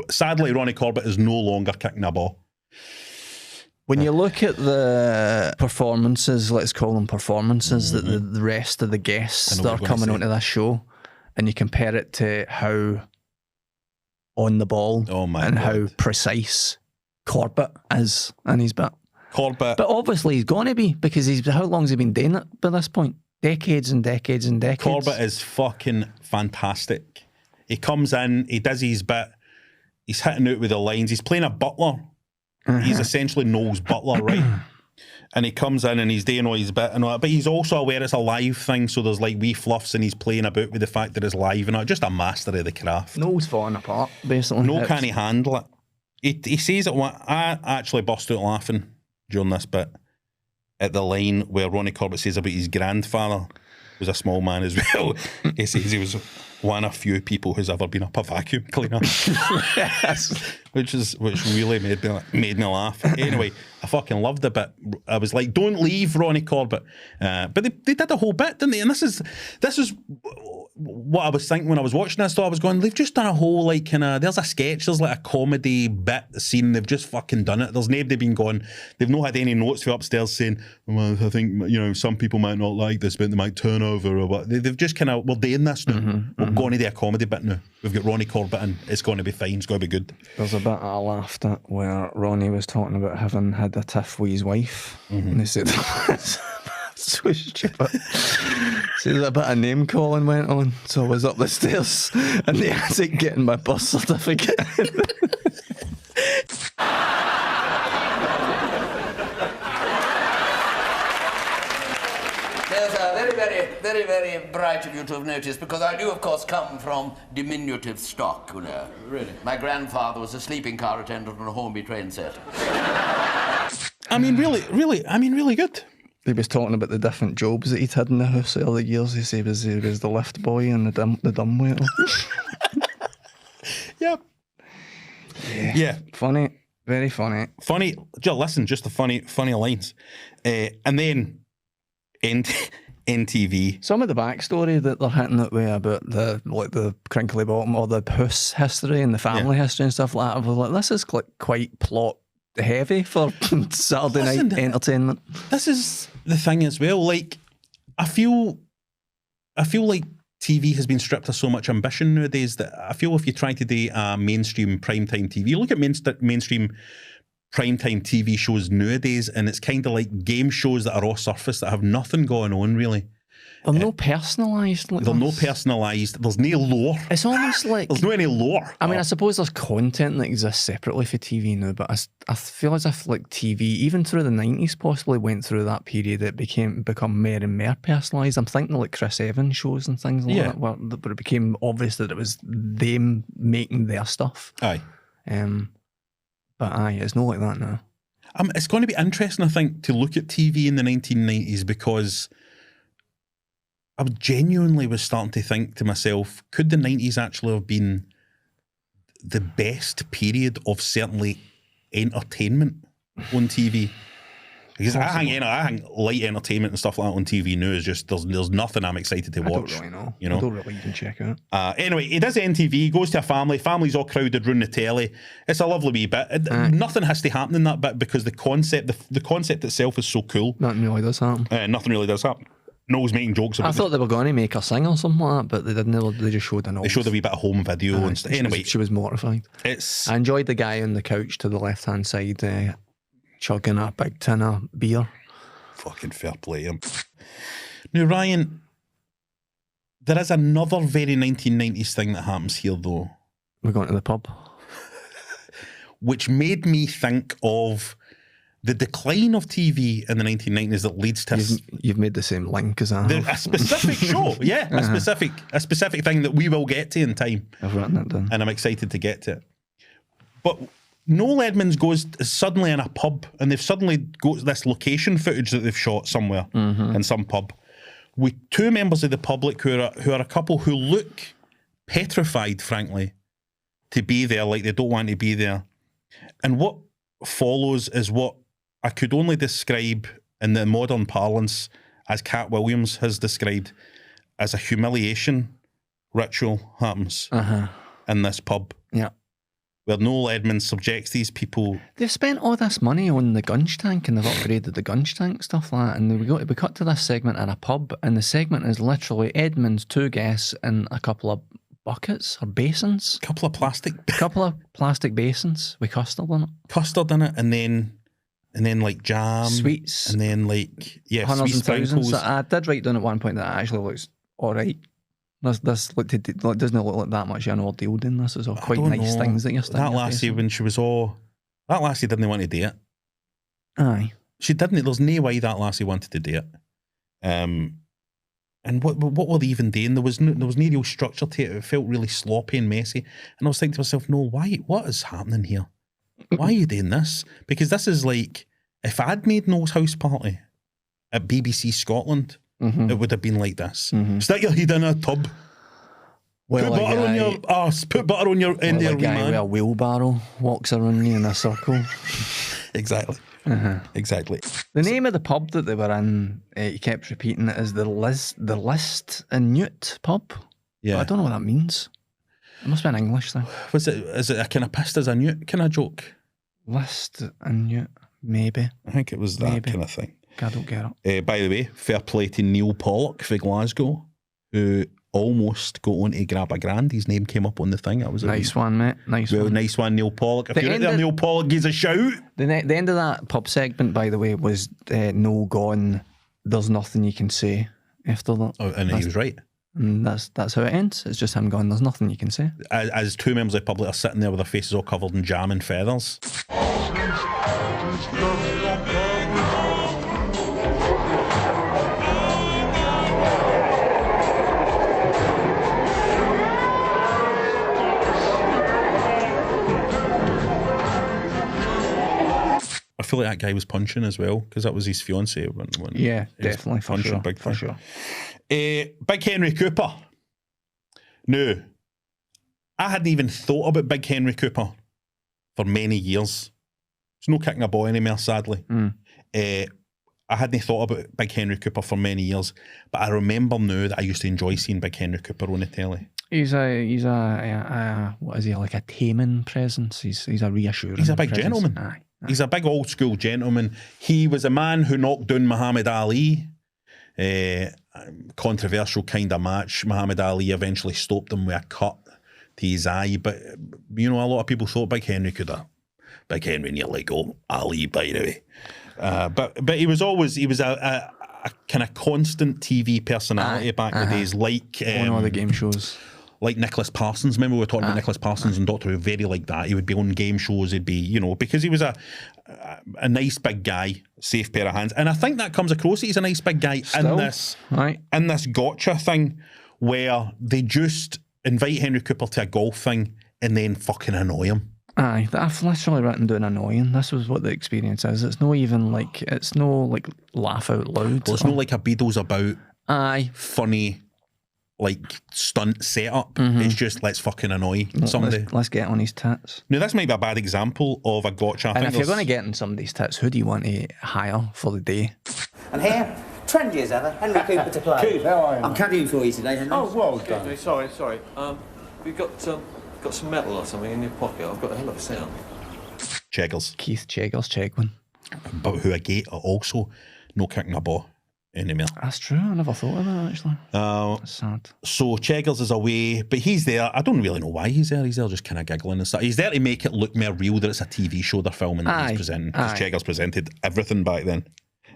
Sadly, Ronnie Corbett is no longer kicking a ball. When you look at the performances, let's call them performances, that the rest of the guests that are coming onto this show, and you compare it to how on the ball how precise Corbett is in his bit. Corbett. But obviously he's going to be, because how long's he been doing it by this point? Decades and decades and decades. Corbett is fucking fantastic. He comes in, he does his bit, he's hitting out with the lines, he's playing a butler. He's essentially Noel's butler, right? And he comes in and he's doing all his bit and all that, but he's also aware it's a live thing, so there's like wee fluffs and he's playing about with the fact that it's live and all. Just a master of the craft. Noel's falling apart, basically. Noel can't handle it. He says it. I actually burst out laughing during this bit at the line where Ronnie Corbett says about his grandfather was a small man as well. He says he was one of few people who's ever been up a vacuum cleaner. which really made me laugh. Anyway, I fucking loved the bit. I was like, don't leave Ronnie Corbett. But they did a whole bit, didn't they? And this is what I was thinking when I was watching this. So I was going, they've just done a whole like kind of, there's a sketch, there's like a comedy bit scene. They've just fucking done it. There's nobody been going, they've not had any notes for upstairs saying, well, I think, some people might not like this bit, they might turn over or what. They've just kind of, we're doing this now. We're going to do a comedy bit now. We've got Ronnie Corbett in. It's going to be fine. It's going to be good. There's a bit I laughed at where Ronnie was talking about having had a tiff with his wife. And they said, so stupid. See, a bit of name calling went on. So I was up the stairs in the attic getting my birth certificate. Very, very bright of you to have noticed, because I do, of course, come from diminutive stock, you know. Really? My grandfather was a sleeping car attendant on a Hornby train set. really good. He was talking about the different jobs that he'd had in the house all the years. He said he was the lift boy and the dumbwaiter. Yep. Yeah. Funny. Very funny. Funny. Listen, just the funny lines. And then NTV. Some of the backstory that they're hitting it with about the crinkly bottom or the house history and the family history and stuff like that. I was like, this is quite plot heavy for Saturday night entertainment. This is the thing as well. Like, I feel like TV has been stripped of so much ambition nowadays that I feel if you try to do mainstream primetime TV, you look at mainstream primetime TV shows nowadays, and it's kind of like game shows that are off surface that have nothing going on really. They're no personalised. Like They're no this. personalised. There's no lore. It's almost like There's no any lore. I mean, I suppose there's content that exists separately for TV now, but I feel as if like TV, even through the 90s, possibly went through that period that become more and more personalised. I'm thinking like Chris Evans shows and things like that, where it became obvious that it was them making their stuff. Aye. But aye, it's not like that now. It's going to be interesting, I think, to look at TV in the 1990s, because I genuinely was starting to think to myself, could the 90s actually have been the best period of certainly entertainment on TV? Because I think light entertainment and stuff like that on TV now is just, there's nothing I'm excited to watch. I don't really know. You know? I don't really even check it. Anyway, he does NTV, he goes to a family's all crowded round the telly. It's a lovely wee bit. Nothing has to happen in that bit because the concept itself is so cool. Nothing really does happen. Nothing really does happen. Noel's making jokes about I thought they were going to make her sing or something like that, but they didn't. They just showed an. They showed a wee bit of home video and stuff. Anyway, she was mortified. I enjoyed the guy on the couch to the left-hand side chugging a big tin of beer. Fucking fair play him. Now, Ryan, there is another very 1990s thing that happens here, though. We're going to the pub. Which made me think of the decline of TV in the 1990s that leads to... You've made the same link as I have. A specific show, yeah. A specific thing that we will get to in time. I've written it down. And I'm excited to get to it. But Noel Edmonds goes suddenly in a pub, and they've suddenly got this location footage that they've shot somewhere in some pub with two members of the public who are a couple who look petrified, frankly, to be there, like they don't want to be there. And what follows is what I could only describe in the modern parlance, as Cat Williams has described, as a humiliation ritual happens in this pub. Yeah. Where Noel Edmonds subjects these people. They've spent all this money on the gunge tank and they've upgraded the gunge tank, stuff like that. And we cut to this segment in a pub, and the segment is literally Edmonds, two guests, and a couple of buckets or basins. A couple of plastic basins with custard in it. Custard in it, and then like jam. Sweets. And then like, hundreds sweet and thousands. sprinkles. I did write down at one point that it actually looks alright. This doesn't look like that much of an ordeal doing this. It's all quite nice things that you're sticking. That lassie, when she was that lassie didn't want to do it. Aye. She didn't. There's no way that lassie wanted to do it. And what were they even doing? There was no real structure to it. It felt really sloppy and messy. And I was thinking to myself, no, why? What is happening here? Why are you doing this? Because this is like, if I'd made Noel's house party at BBC Scotland, it would have been like this. Stick your head in a tub. Put butter on your arse. Put butter on your end of your guy with a wheelbarrow walks around you in a circle. Exactly. Exactly. The name of the pub that they were in, he kept repeating it, is the List and Newt pub. Yeah. But I don't know what that means. It must be an English thing. Is it a kind of pissed as a newt kind of joke? List and Newt, maybe. I think it was that kind of thing. I don't get it. By the way, fair play to Neil Pollock for Glasgow, who almost got on to grab a grand. His name came up on the thing. That was nice one, mate. Nice one, Neil Pollock. If you're out there, Neil Pollock, gives a shout. The end of that pub segment, by the way, was Noel gone, there's nothing you can say after that. Oh, and he was right. And that's how it ends. It's just him going, there's nothing you can say. As two members of the public are sitting there with their faces all covered in jam and feathers. I feel like that guy was punching as well, because that was his fiancée. Yeah, definitely, for sure. Big for sure. Big Henry Cooper. No, I hadn't even thought about Big Henry Cooper for many years. There's no kicking a ball anymore, sadly. I hadn't thought about Big Henry Cooper for many years, but I remember now that I used to enjoy seeing Big Henry Cooper on the telly. He's a what is he, like a taming presence? He's a reassuring. He's a big presence. gentleman. Aye. He's a big old school gentleman. He was a man who knocked down Muhammad Ali. Controversial kind of match. Muhammad Ali eventually stopped him with a cut to his eye. But, you know, a lot of people thought Big Henry nearly got Ali, by the way. But he was a a kind of constant TV personality back in the days, like on all the game shows. Like Nicholas Parsons. Remember we were talking about Nicholas Parsons and Doctor Who, very like that. He would be on game shows. He'd be, you know, because he was a nice big guy, safe pair of hands. And I think that comes across. He's a nice big guy in this gotcha thing where they just invite Henry Cooper to a golf thing and then fucking annoy him. Aye, I've literally written down annoying. This was what the experience is. It's no even like, it's no like laugh out loud. Well, it's not like a Beatles about funny like stunt setup. It's just let's fucking annoy somebody. Let's get on his tits. Now this might be a bad example of a gotcha. And if you're going to get on somebody's tits, who do you want to hire for the day? And here, trendy as ever, Henry Cooper to play. Keith, how are you? I'm caddying for you today, Henry. Oh, well done. Sorry. You've got some metal or something in your pocket. I've got a hell of a sound. Cheggers. Keith Cheggers. But who again are also no kicking a ball anymore. That's true. I never thought of that actually. That's sad. So Cheggers is away, but he's there. I don't really know why he's there. He's there just kind of giggling and stuff. He's there to make it look more real that it's a TV show they're filming that he's presenting. Because Cheggers presented everything back then.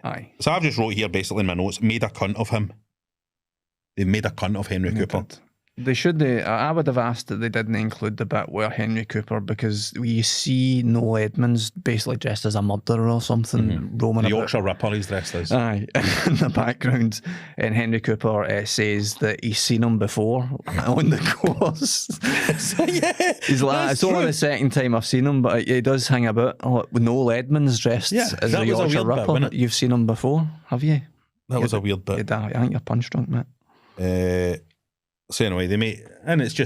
Aye. So I've just wrote here basically in my notes, made a cunt of him. They made a cunt of Henry Cooper. They should. I would have asked that they didn't include the bit where Henry Cooper, because you see Noel Edmonds basically dressed as a murderer or something, roaming The about. Yorkshire Ripper he's dressed as. Aye, in the background, and Henry Cooper says that he's seen him before on the course. So, yeah, he's like, it's only the second time I've seen him, but he does hang about. With Noel Edmonds dressed as a Yorkshire Ripper. You've seen him before, have you? That was a weird bit. I think you're punch drunk, mate. So anyway, they made, and it's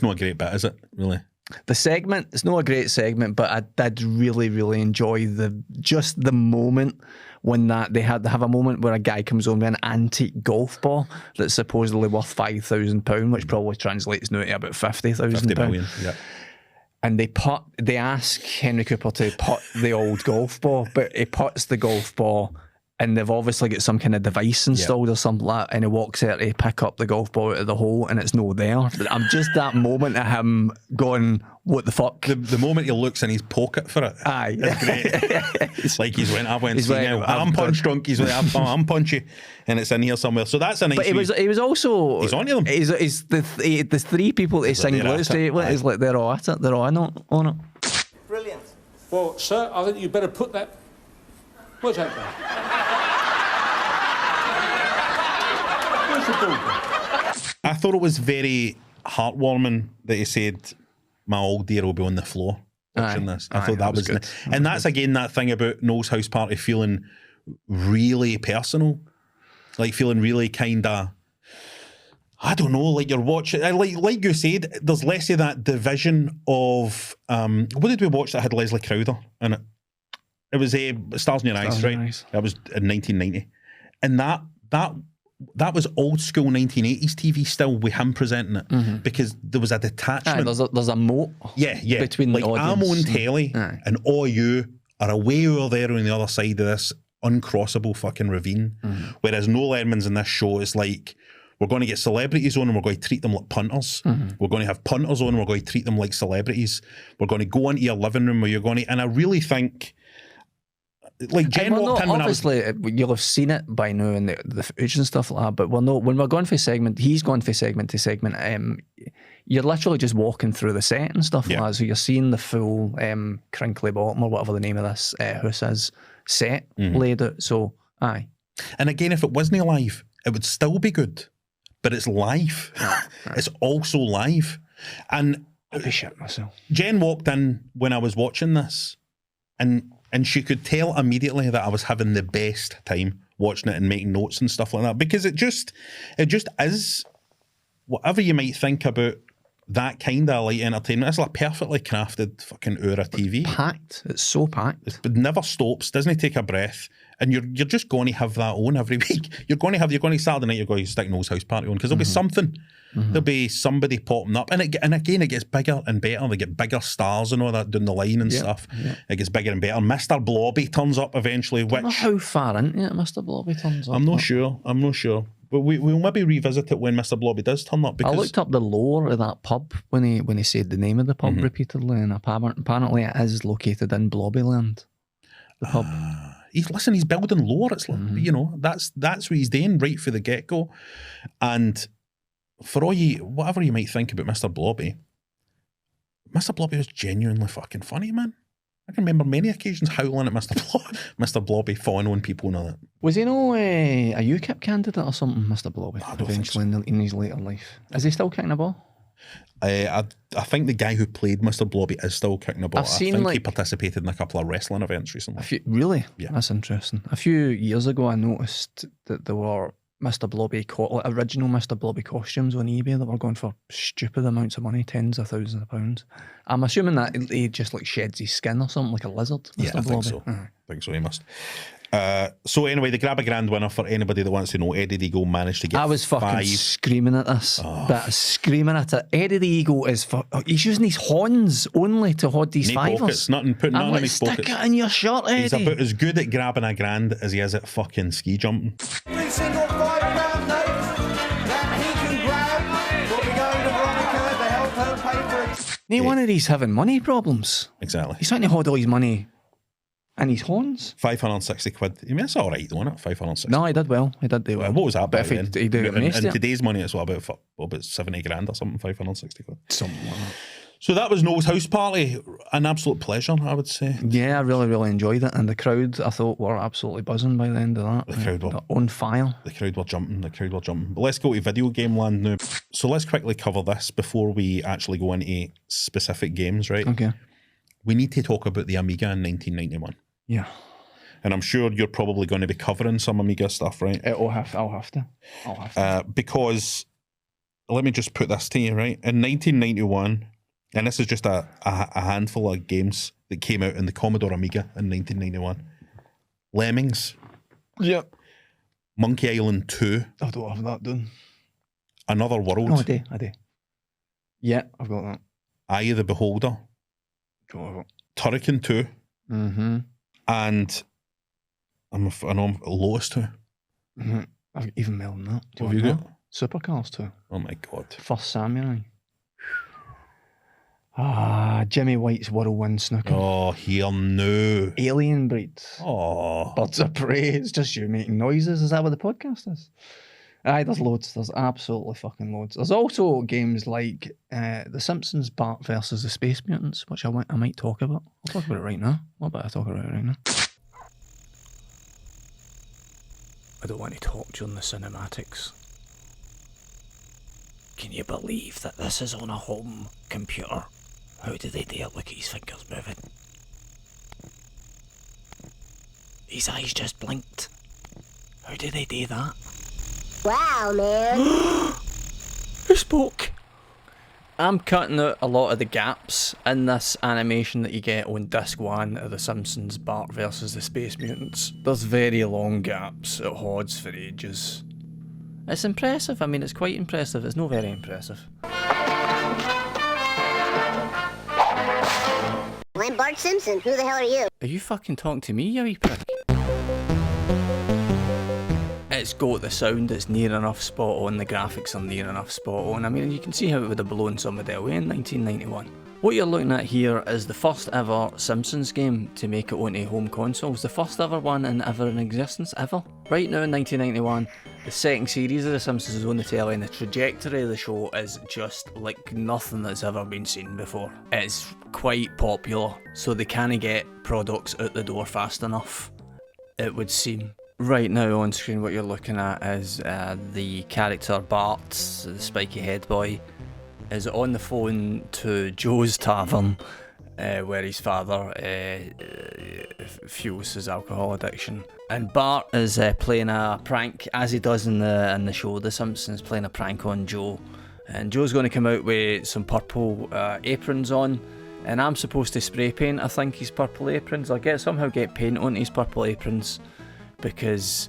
not a great bit, is it? Really, the segment, it's not a great segment, but I did really enjoy the moment when they have a moment where a guy comes on with an antique golf ball that's supposedly worth £5,000, which probably translates now to about £50,000. Yeah. And they ask Henry Cooper to putt the old golf ball, but he putts the golf ball. And they've obviously got some kind of device installed or something like that, and he walks out to pick up the golf ball out of the hole and it's no there. I'm just that moment of him going, what the fuck? The moment he looks in his pocket for it. Aye. That's great. It's like I'm punch drunk, he's like, I'm punchy, and it's in here somewhere. So that's a nice. But he was also, he's on to them. He's the three people that sing blues to it. It's like they're all at it. They're all on it. Brilliant. Well, sir, I think you better put that. What's that there? I thought it was very heartwarming that he said, my old dear will be on the floor watching this. I thought that was good. And that's again that thing about Noel's house party feeling really personal, like feeling really kind of, I don't know, like you're watching, like you said, there's less of that division of, what did we watch that had Leslie Crowder in it? It was Stars in Your Eyes, right? That was in 1990. And that was old school 1980s TV still with him presenting it, because there was a detachment. There's a moat between like the audience. I'm on telly and all you are away over there on the other side of this uncrossable fucking ravine. Whereas Noel Edmonds in this show is like, we're going to get celebrities on and we're going to treat them like punters. We're going to have punters on and we're going to treat them like celebrities. We're going to go into your living room where you're going to, and I really think, like Jen walked in when obviously you'll have seen it by now in the footage and stuff like that, but when we're going for segment, he's going for segment to segment, you're literally just walking through the set and stuff like that, so you're seeing the full Crinkly Bottom or whatever the name of this house is set laid out. So aye, and again, if it wasn't live it would still be good, but it's live. It's also live. And I'd be shit myself. Jen walked in when I was watching this and she could tell immediately that I was having the best time watching it and making notes and stuff like that, because it just is, whatever you might think about that kind of light entertainment, it's like perfectly crafted fucking hour of TV. Packed. It's so packed. It never stops, doesn't take a breath. And you're just going to have that on every week. You're going to Saturday night, you're going to stick Noel's house party on, because there'll be something. There'll be somebody popping up. And again, it gets bigger and better. They get bigger stars and all that down the line and stuff. Yeah. It gets bigger and better. Mr. Blobby turns up eventually. I don't know how far into it Mr. Blobby turns up. I'm not sure. But we'll maybe revisit it when Mr. Blobby does turn up. Because I looked up the lore of that pub when he said the name of the pub repeatedly, and apparently it is located in Blobbyland. The pub. he's building lore. It's like, that's what he's doing right for the get-go. And for all whatever you might think about Mr. Blobby was genuinely fucking funny, man. I can remember many occasions howling at Mr. Blobby, fawning people and all that. Was he no a UKIP candidate or something, Mr. Blobby, eventually in his later life? Is he still kicking a ball? I think the guy who played Mr. Blobby is still kicking a ball. I think he participated in a couple of wrestling events recently. Really? Yeah. That's interesting. A few years ago, I noticed that there were Mr. Blobby, original Mr. Blobby costumes on eBay that were going for stupid amounts of money, tens of thousands of pounds. I'm assuming that he just like sheds his skin or something like a lizard. Yeah, I think so. I think so, he must. So anyway, the grab a grand winner for anybody that wants to know, Eddie the Eagle managed to get I was fucking 5. screaming at this. Screaming at it. Eddie the Eagle he's using his horns only to hold these fivers. Pockets, nothing in his pockets. Stick it in your shirt, Eddie. He's about as good at grabbing a grand as he is at fucking ski jumping. Every single £5 note that he can grab will be going to Veronica to help her pay for it. Ain't one of these having money problems. Exactly. He's trying to hold all his money in his horns. 560 quid. I mean, that's all right, though, isn't it? 560. No, he did well. He did do well. What was that? But if then? he did in today's money, it's about 70 grand or something. 560 quid. Something like that. So that was Noel's house party. An absolute pleasure, I would say. Yeah, I really, really enjoyed it. And the crowd, I thought, were absolutely buzzing by the end of that. The crowd were on fire. The crowd were jumping. But let's go to video game land now. So let's quickly cover this before we actually go into specific games, right? Okay. We need to talk about the Amiga in 1991. Yeah. And I'm sure you're probably going to be covering some Amiga stuff, right? I'll have to. Because, let me just put this to you, right? In 1991, and this is just a handful of games that came out in the Commodore Amiga in 1991. Lemmings. Yep. Monkey Island 2. I don't have that done. Another World. No, I do. Yeah, I've got that. Eye of the Beholder. Got it. Turrican 2. Mm-hmm. And I know Lotus 2. Mm-hmm. I've even more than that. What have you got? Supercars 2. Oh my God. First Samurai. Jimmy White's Whirlwind Snooker. Oh, here no. Alien Breed. Oh. Birds of Prey. It's just you making noises. Is that what the podcast is? Aye, there's loads. There's absolutely fucking loads. There's also games like The Simpsons Bart versus the Space Mutants, which I might talk about. I'll talk about it right now. What about I talk about it right now? I don't want to talk during the cinematics. Can you believe that this is on a home computer? How did they dare look at his fingers moving? His eyes just blinked. How did they do that? Wow, man. Who spoke? I'm cutting out a lot of the gaps in this animation that you get on disc 1 of The Simpsons Bart versus the Space Mutants. There's very long gaps. It hods for ages. It's impressive. I mean, it's quite impressive. It's not very impressive. I'm Bart Simpson. Who the hell are you? Are you fucking talking to me, you wee prick? It's got the sound that's near enough spot on, the graphics are near enough spot on. I mean, you can see how it would have blown somebody away in 1991. What you're looking at here is the first ever Simpsons game to make it onto home consoles. The first ever one ever in existence, ever. Right now in 1991, the second series of The Simpsons is on the telly and the trajectory of the show is just like nothing that's ever been seen before. It's quite popular, so they can't get products out the door fast enough, it would seem. Right now on screen what you're looking at is the character Bart, the spiky head boy, is on the phone to Joe's Tavern where his father fuels his alcohol addiction. And Bart is playing a prank, as he does in the show The Simpsons, playing a prank on Joe. And Joe's going to come out with some purple aprons on, and I'm supposed to spray paint, I think, his purple aprons. I'll somehow get paint on his purple aprons. Because,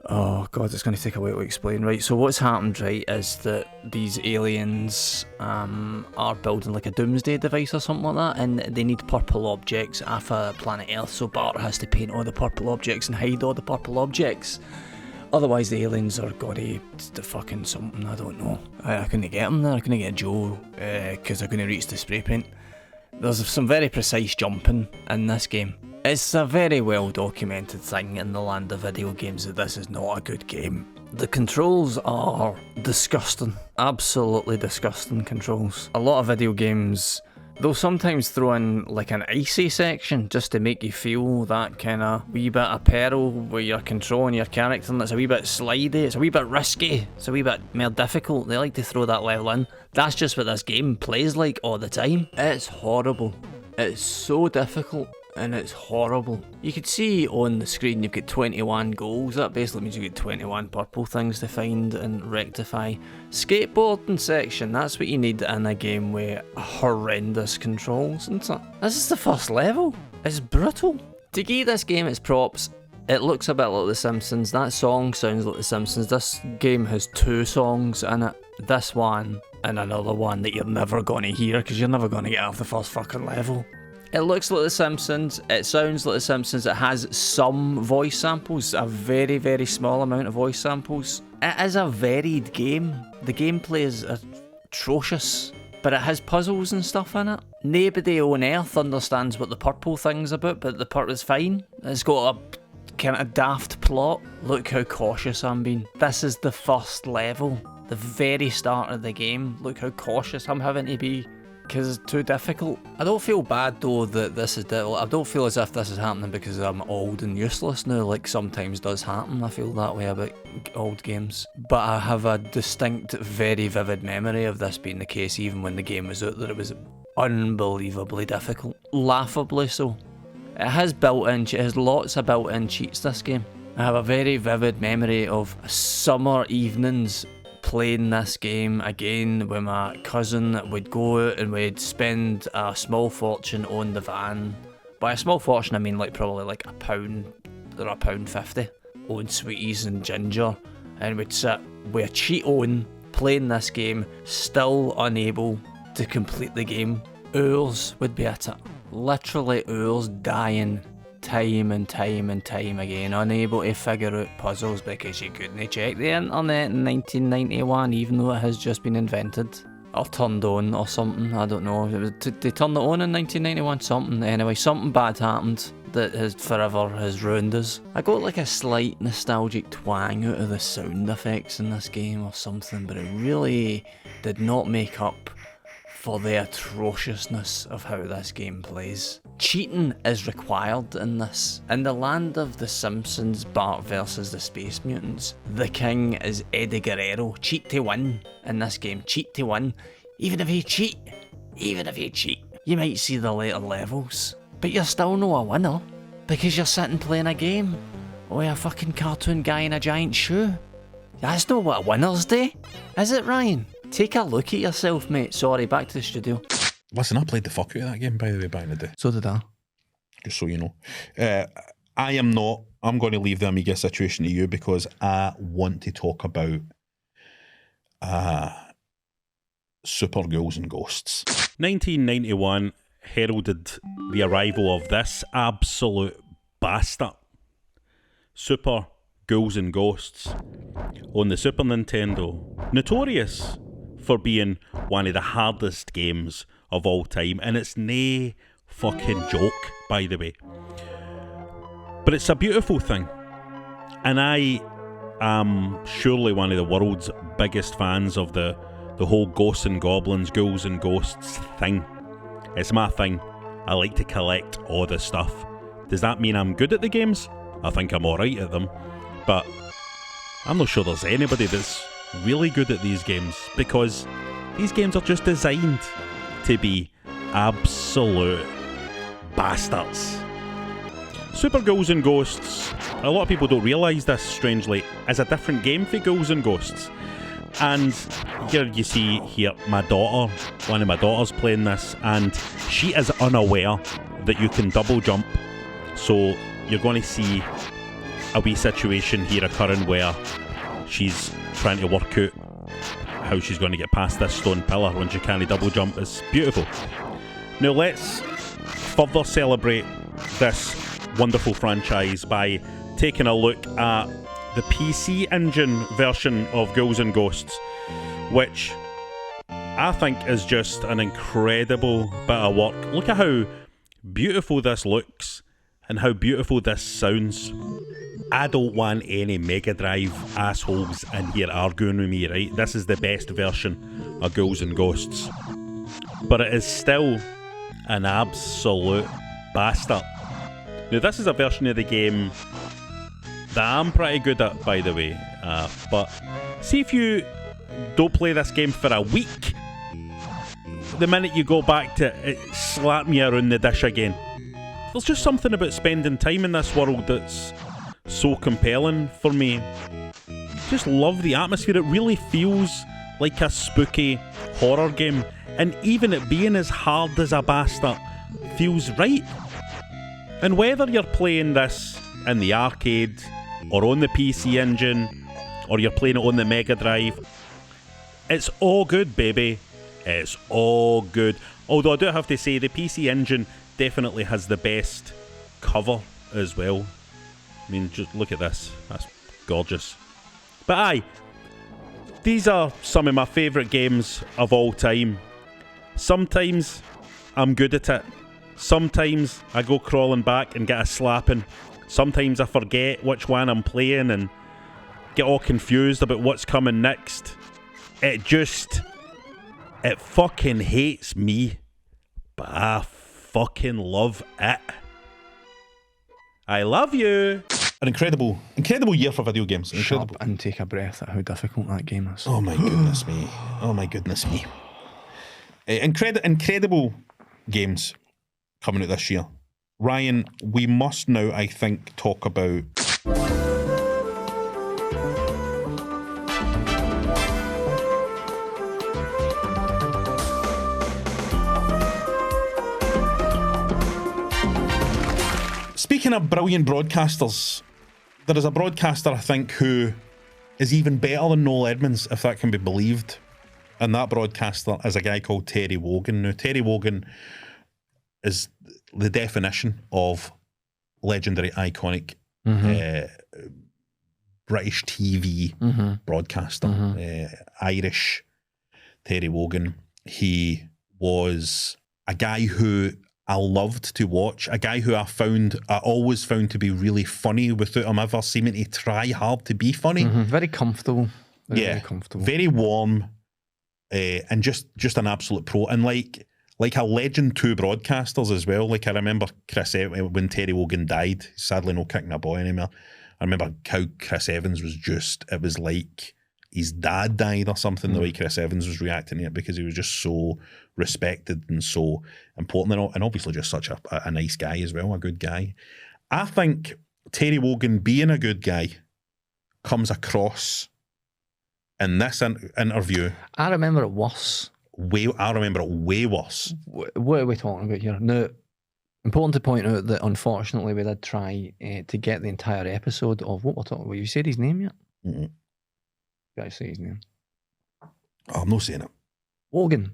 oh god, it's going to take a while to explain. Right, so what's happened, right, is that these aliens are building like a doomsday device or something like that, and they need purple objects off of planet Earth, so Bart has to paint all the purple objects and hide all the purple objects. Otherwise the aliens are going to fucking something, I don't know. I couldn't get them there, I couldn't get Joe, because I couldn't reach the spray paint. There's some very precise jumping in this game. It's a very well documented thing in the land of video games that this is not a good game. The controls are disgusting. Absolutely disgusting controls. A lot of video games, they'll sometimes throw in like an icy section just to make you feel that kind of wee bit of peril where you're controlling your character and it's a wee bit slidey, it's a wee bit risky, it's a wee bit more difficult. They like to throw that level in. That's just what this game plays like all the time. It's horrible. It's so difficult. And it's horrible. You could see on the screen you've got 21 goals. That basically means you get 21 purple things to find and rectify. Skateboarding section, that's what you need in a game with horrendous controls, isn't it? This is the first level. It's brutal. To give this game its props, it looks a bit like The Simpsons. That song sounds like The Simpsons. This game has 2 songs in it. This one and another one that you're never going to hear because you're never going to get off the first fucking level. It looks like The Simpsons, it sounds like The Simpsons, it has some voice samples, a very, very small amount of voice samples. It is a varied game. The gameplay is atrocious, but it has puzzles and stuff in it. Nobody on Earth understands what the purple thing's about, but the part is fine. It's got a kind of daft plot. Look how cautious I'm being. This is the first level, the very start of the game. Look how cautious I'm having to be. Because it's too difficult. I don't feel bad though that this is difficult. I don't feel as if this is happening because I'm old and useless now, like sometimes does happen. I feel that way about old games. But I have a distinct, very vivid memory of this being the case even when the game was out, that it was unbelievably difficult. Laughably so. It has lots of built-in cheats, this game. I have a very vivid memory of summer evenings playing this game again with my cousin. We'd go out and we'd spend a small fortune on the van. By a small fortune I mean like probably like £1 or £1.50 on sweeties and ginger, and we'd sit with a cheat on playing this game, still unable to complete the game. Hours would be at it, literally hours, dying time and time and time again, unable to figure out puzzles because you couldn't check the internet in 1991, even though it has just been invented or turned on or something. I don't know. They turned it on in 1991, something. Anyway, something bad happened that has forever has ruined us. I got like a slight nostalgic twang out of the sound effects in this game or something, but it really did not make up for the atrociousness of how this game plays. Cheating is required in this. In the land of The Simpsons, Bart versus the Space Mutants, the king is Eddie Guerrero. Cheat to win in this game. Cheat to win. Even if you cheat, you might see the later levels, but you're still no a winner because you're sitting playing a game with a fucking cartoon guy in a giant shoe. That's not what winners do, is it, Ryan? Take a look at yourself, mate. Sorry, back to the studio. Listen, I played the fuck out of that game, by the way, back in the day. So did I. Just so you know. I am not. I'm going to leave the Amiga situation to you because I want to talk about Super Ghouls and Ghosts. 1991 heralded the arrival of this absolute bastard. Super Ghouls and Ghosts on the Super Nintendo. Notorious for being one of the hardest games of all time, and it's nae fucking joke, by the way. But it's a beautiful thing, and I am surely one of the world's biggest fans of the whole ghosts and goblins, ghouls and ghosts thing. It's my thing. I like to collect all the stuff. Does that mean I'm good at the games? I think I'm alright at them, but I'm not sure there's anybody that's really good at these games, because these games are just designed to be absolute bastards. Super Ghouls and Ghosts, a lot of people don't realise this, strangely, is a different game for Ghouls and Ghosts. And here you see here my daughter, one of my daughters playing this, and she is unaware that you can double jump. So you're going to see a wee situation here occurring where she's trying to work out how she's going to get past this stone pillar when she can't double jump. It's beautiful. Now let's further celebrate this wonderful franchise by taking a look at the PC Engine version of Ghouls and Ghosts, which I think is just an incredible bit of work. Look at how beautiful this looks, and how beautiful this sounds. I don't want any Mega Drive assholes in here arguing with me, right? This is the best version of Ghouls and Ghosts. But it is still an absolute bastard. Now, this is a version of the game that I'm pretty good at, by the way. But see if you don't play this game for a week, the minute you go back to it, slap me around the dish again. There's just something about spending time in this world that's so compelling for me. Just love the atmosphere. It really feels like a spooky horror game, and even it being as hard as a bastard feels right. And whether you're playing this in the arcade or on the PC Engine or you're playing it on the Mega Drive, it's all good, baby. It's all good. Although I do have to say the PC Engine definitely has the best cover as well. I mean, just look at this. That's gorgeous. But aye, these are some of my favourite games of all time. Sometimes I'm good at it. Sometimes I go crawling back and get a slapping. Sometimes I forget which one I'm playing and get all confused about what's coming next. It fucking hates me. But I fucking love it. I love you. An incredible year for video games. Incredible. Shut up and take a breath at how difficult that game is. Oh my goodness me. Oh my goodness me. Incredible games coming out this year. Ryan, we must now, I think, talk about... Speaking of brilliant broadcasters, there is a broadcaster, I think, who is even better than Noel Edmonds, if that can be believed. And that broadcaster is a guy called Terry Wogan. Now, Terry Wogan is the definition of legendary, iconic British TV broadcaster. Irish Terry Wogan. He was a guy who I loved to watch, a guy who I always found to be really funny without him ever seeming to try hard to be funny. Very comfortable. Very comfortable. Very warm, and just an absolute pro. And like a legend to broadcasters as well. Like I remember when Terry Wogan died, sadly no kicking a boy anymore. I remember how Chris Evans was it was like his dad died or something, the way Chris Evans was reacting to it, because he was just so respected and so important, and obviously just such a nice guy as well, a good guy. I think Terry Wogan being a good guy comes across in this interview. I remember it worse. I remember it way worse. What are we talking about here? Now, important to point out that unfortunately we did try to get the entire episode of what we're talking about. You said his name yet? Mm-mm. You gotta say his name. Oh, I'm not saying it. Wogan.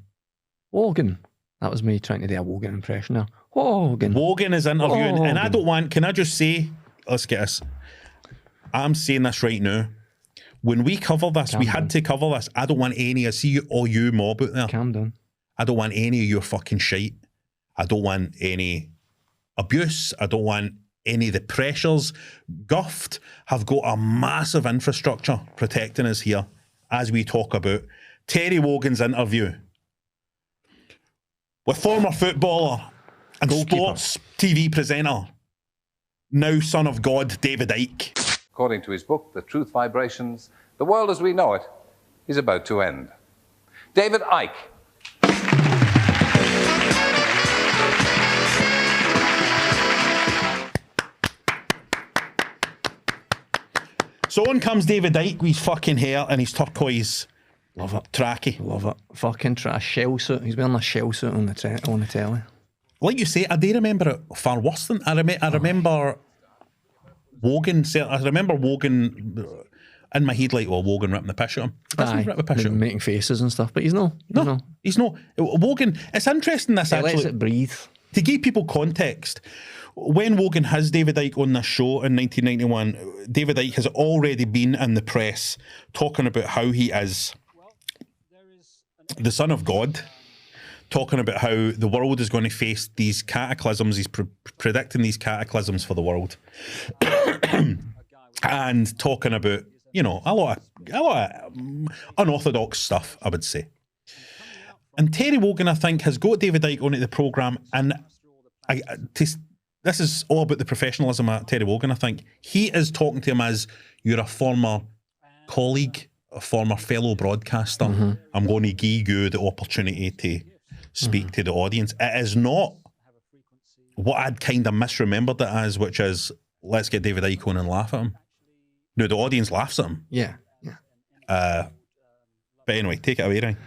That was me trying to do a Wogan impression there. Wogan is interviewing, and I don't want, can I just say, let's get this. I'm saying this right now. When we cover this, we had to cover this. I don't want any, I see all you mob out there. Calm down. I don't want any of your fucking shite. I don't want any abuse. I don't want any of the pressures. Guffed have got a massive infrastructure protecting us here as we talk about Terry Wogan's interview with former footballer and sports TV presenter, now son of God, David Icke. According to his book, The Truth Vibrations, the world as we know it is about to end. David Icke. So on comes David Icke with his fucking hair and his turquoise. Love it. Tracky. Love it. Fucking shell suit. He's wearing a shell suit on the telly. Like you say, I do remember it far worse than... I remember Wogan... I remember Wogan in my head like, well, Wogan ripping the piss at him. Rip the piss at him. Making faces and stuff, but he's no. He's not. Wogan... It's interesting this actually... lets it breathe. To give people context, when Wogan has David Icke on this show in 1991, David Icke has already been in the press talking about how he is the son of God, talking about how the world is going to face these cataclysms. He's predicting these cataclysms for the world, and talking about, you know, a lot of unorthodox stuff, I would say. And Terry Wogan, I think, has got David Icke onto the programme, and this is all about the professionalism of Terry Wogan, I think. He is talking to him as, you're a former colleague, a former fellow broadcaster. Mm-hmm. I'm going to give you the opportunity to speak to the audience. It is not what I'd kind of misremembered it as, which is, let's get David Icke on and laugh at him. No, the audience laughs at him. Yeah. But anyway, take it away, Ryan.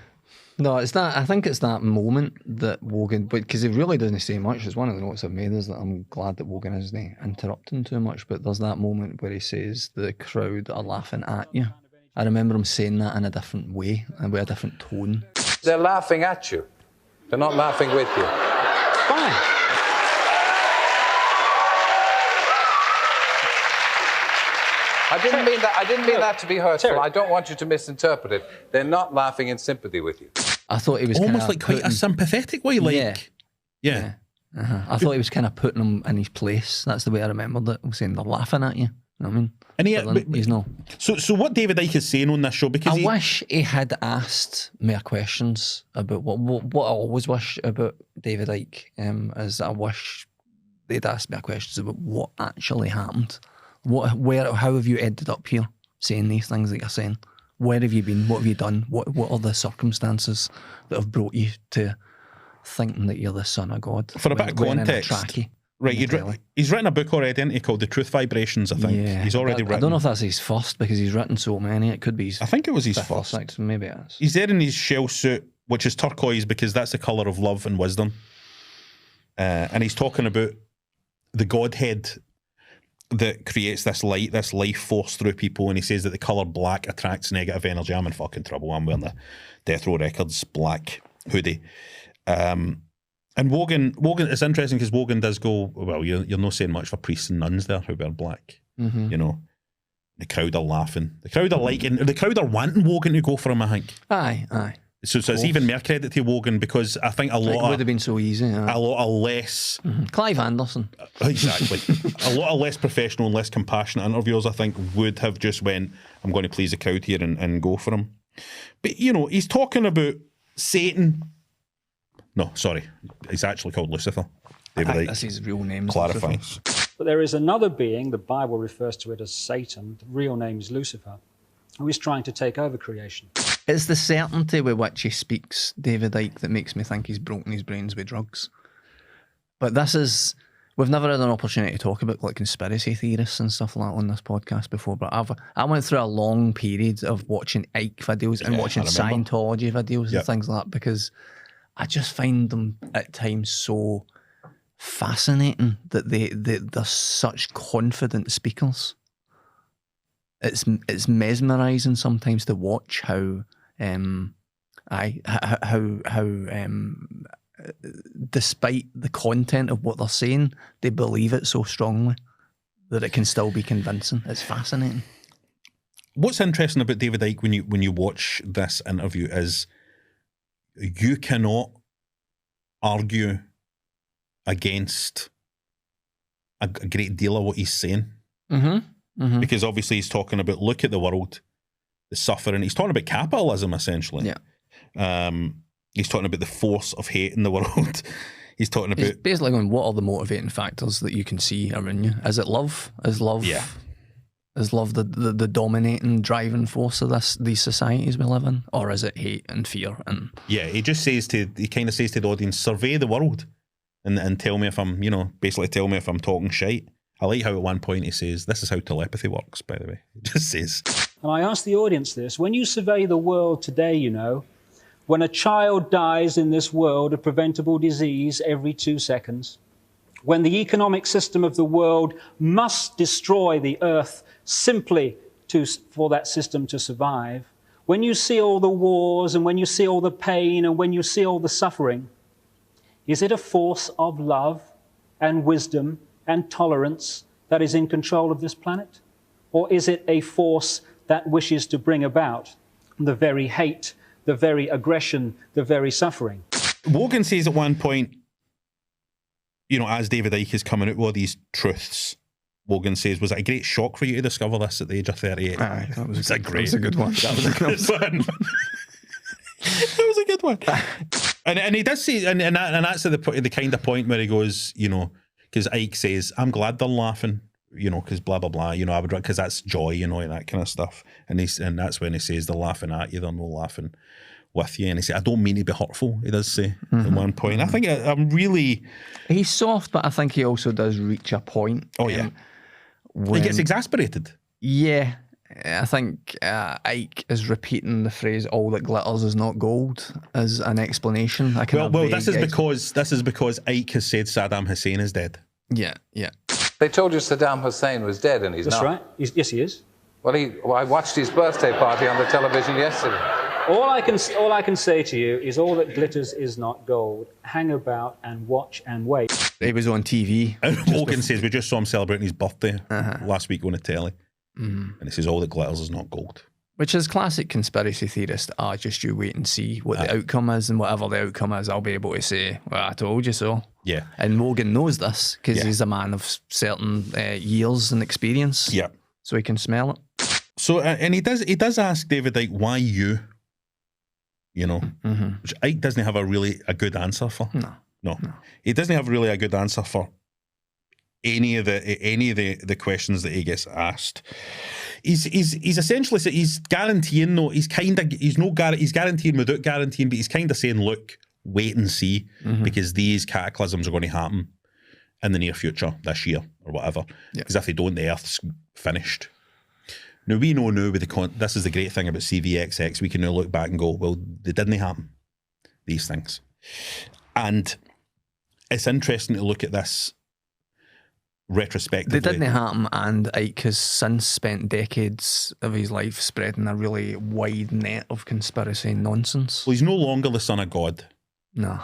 No, it's that. I think it's that moment that Wogan, because he really doesn't say much. It's one of the notes I've made is that I'm glad that Wogan isn't interrupting too much. But there's that moment where he says the crowd are laughing at you. I remember him saying that in a different way and with a different tone. They're laughing at you. They're not laughing with you. Fine. I didn't mean that to be hurtful. Terry. I don't want you to misinterpret it. They're not laughing in sympathy with you. I thought he was almost like quite a sympathetic way, like yeah. I thought he was kind of putting him in his place. That's the way I remembered it. Saying they're laughing at you. You know what I mean? And he's not. So what David Icke is saying on this show, because I wish he had asked more questions about what I always wish about David Icke is I wish they'd asked more questions about what actually happened. How have you ended up here saying these things that you're saying? Where have you been? What have you done? What are the circumstances that have brought you to thinking that you're the son of God? For a bit of context, right? He's written a book already, hasn't he, called The Truth Vibrations, I think. Yeah, he's already written. I don't know if that's his first, because he's written so many. It could be his I think it was his fifth or first. sixth, maybe it is. He's there in his shell suit, which is turquoise because that's the colour of love and wisdom. And he's talking about the Godhead that creates this light, this life force through people, and he says that the colour black attracts negative energy. I'm in fucking trouble. I'm wearing the Death Row Records black hoodie. And Wogan, it's interesting because Wogan does go, well, you're not saying much for priests and nuns there who wear black. Mm-hmm. You know, the crowd are laughing. The crowd are liking, the crowd are wanting Wogan to go for him, I think. Aye. So it's even more credit to Wogan, because I think it would have been so easy. Yeah. A lot of less... Mm-hmm. Clive Anderson. Exactly. A lot of less professional and less compassionate interviewers, I think, would have just went, I'm going to please the crowd here and go for him. But, you know, he's talking about Satan. No, sorry. He's actually called Lucifer. David Icke. That's his real name. Clarifying. But there is another being, the Bible refers to it as Satan, the real name is Lucifer, who is trying to take over creation. It's the certainty with which he speaks, David Icke, that makes me think he's broken his brains with drugs. But we've never had an opportunity to talk about like conspiracy theorists and stuff like that on this podcast before, but I went through a long period of watching Icke videos and watching Scientology videos and things like that, because I just find them at times so fascinating that they're such confident speakers. It's mesmerising sometimes to watch how despite the content of what they're saying, they believe it so strongly that it can still be convincing. It's fascinating. What's interesting about David Icke when you watch this interview is you cannot argue against a great deal of what he's saying. Mm-hmm. Mm-hmm. Because obviously he's talking about, look at the world, the suffering. He's talking about capitalism, essentially. Yeah. He's talking about the force of hate in the world. He's talking about... He's basically going, what are the motivating factors that you can see around you? Is it love? Is love the dominating driving force of these societies we live in? Or is it hate and fear? Yeah, he kind of says to the audience, survey the world and tell me if I'm, basically tell me if I'm talking shite. I like how at one point he says, this is how telepathy works, by the way. He just says... And I ask the audience this, when you survey the world today, when a child dies in this world of preventable disease every 2 seconds, when the economic system of the world must destroy the earth simply for that system to survive, when you see all the wars and when you see all the pain and when you see all the suffering, is it a force of love and wisdom and tolerance that is in control of this planet? Or is it a force that wishes to bring about the very hate, the very aggression, the very suffering? Wogan says at one point, you know, as David Icke is coming out with all these truths, Wogan says, was it a great shock for you to discover this at the age of 38? Aye, that was a great one. That was a good one. That was a good one. And he does say, and that's the kind of point where he goes, you know, because Icke says, I'm glad they're laughing, you know, because blah, blah, blah, you know, I would, because that's joy, you know, and that kind of stuff. And that's when he says, they're laughing at you, they're no laughing with you. And he said, I don't mean to be hurtful, he does say at one point. I think I'm really... He's soft, but I think he also does reach a point. Oh, yeah. He gets exasperated. Yeah. I think Icke is repeating the phrase "all that glitters is not gold" as an explanation. Well, this is because Icke has said Saddam Hussein is dead. Yeah. They told you Saddam Hussein was dead, and he's That's not. right. Yes, he is. Well, I watched his birthday party on the television yesterday. All I can say to you is all that glitters is not gold. Hang about and watch and wait. He was on TV. And Wogan says we just saw him celebrating his birthday last week on the telly. And he says all that glitters is not gold. Which is classic conspiracy theorist. Just you wait and see what the outcome is, and whatever the outcome is, I'll be able to say, well, I told you so. Yeah. And Wogan knows this because he's a man of certain years and experience. Yeah. So he can smell it. So, and he does ask David Icke, why you? You know, which Icke doesn't have a good answer for. No. He doesn't have really a good answer for any of the questions that he gets asked. He's essentially, he's guaranteeing though, he's guaranteeing without guaranteeing, but he's kind of saying, look, wait and see, because these cataclysms are going to happen in the near future, this year or whatever. Because if they don't, the Earth's finished. Now, we know now, this is the great thing about CVXX, we can now look back and go, well, they didn't happen, these things. And it's interesting to look at this retrospectively. They didn't happen, and Icke has since spent decades of his life spreading a really wide net of conspiracy nonsense. Well, he's no longer the son of God. No.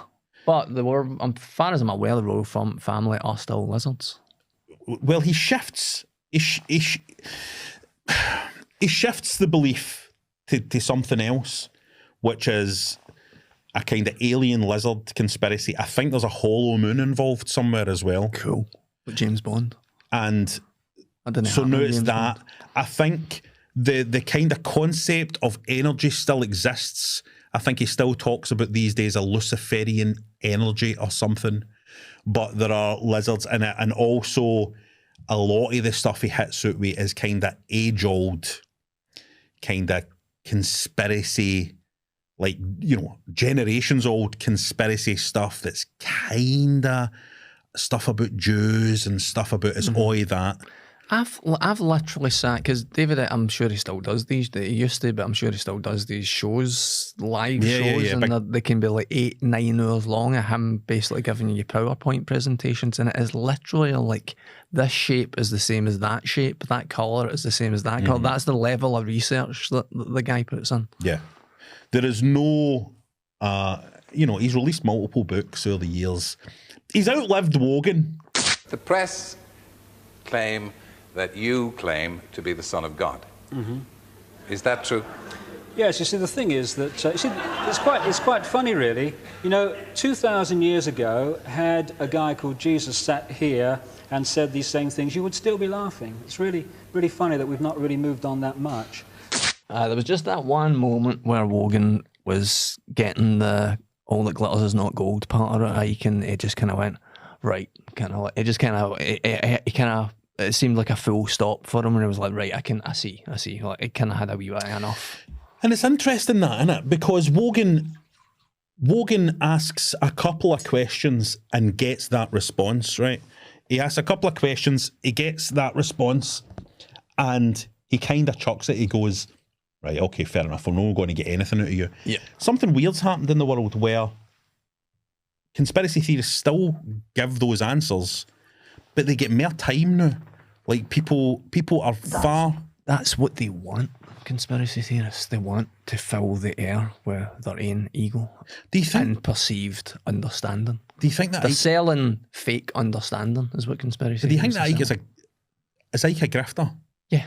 But there were, as far as I'm aware, the royal family are still lizards. Well, he shifts. He shifts the belief to something else, which is a kind of alien lizard conspiracy. I think there's a hollow moon involved somewhere as well. Cool. Like James Bond. And so now it's that. I think the kind of concept of energy still exists. I think he still talks about these days a Luciferian energy or something. But there are lizards in it, and also a lot of the stuff he hits out with is kind of age-old, kind of conspiracy, like, you know, generations-old conspiracy stuff that's kind of stuff about Jews and stuff about it's all that. I've literally sat, because David, I'm sure he still does these. He used to, but I'm sure he still does these shows, live shows, and they can be like 8-9 hours long of him basically giving you PowerPoint presentations, and it is literally like, this shape is the same as that shape, that colour is the same as that colour. That's the level of research that the guy puts in. Yeah. There is no, you know, he's released multiple books over the years. He's outlived Wogan. The press claim that you claim to be the Son of God. Is that true? Yes, you see, the thing is that it's quite funny, really. You know, 2,000 years ago, had a guy called Jesus sat here and said these same things, you would still be laughing. It's really, really funny that we've not really moved on that much. There was just that one moment where Wogan was getting the "all that glitters is not gold" part of it. Icke, and it just kind of went right. It seemed like a full stop for him, and it was like, right, I see. Like, it kind of had a wee bit enough. And it's interesting that, isn't it? Because Wogan asks a couple of questions and gets that response, right? He asks a couple of questions, he gets that response, and he kind of chucks it. He goes, right, okay, fair enough, I'm not going to get anything out of you. Yeah. Something weird's happened in the world where conspiracy theorists still give those answers, but they get more time now. Like, people are far... That's what they want, conspiracy theorists. They want to fill the air with their own ego. Do you think... And perceived understanding. Do you think that... They're selling fake understanding is what conspiracy theorists do you think that is Icke a grifter? Yeah.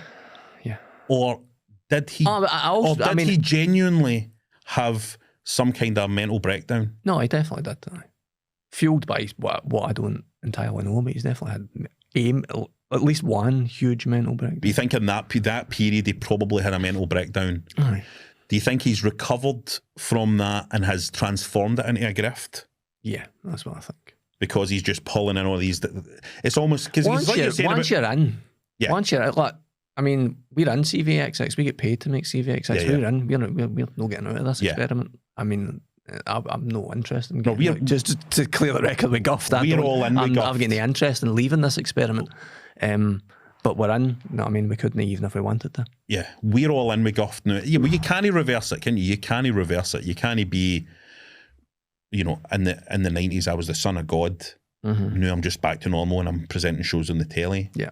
Or did he... he genuinely have some kind of mental breakdown? No, he definitely did. Fueled by what I don't entirely know, but he's definitely had at least one huge mental breakdown. Do you think in that period he probably had a mental breakdown? Aye. Do you think he's recovered from that and has transformed it into a grift? Yeah, that's what I think. Because he's just pulling in all these... It's almost... Because once you're in, like, I mean, we're in CVXX. We get paid to make CVXX. Yeah, we're in. We're not getting out of this experiment. I mean, I'm no interested in getting out. Just to clear the record with Guff. We're all in with Guff. I've got no interest in leaving this experiment. But we're in. No, I mean, we couldn't even if we wanted to. Yeah, we're all in with Guff now. Yeah, well, you can't reverse it, can you? You can't reverse it. You can't be, in the 90s, I was the son of God. Mm-hmm. Now I'm just back to normal and I'm presenting shows on the telly. Yeah.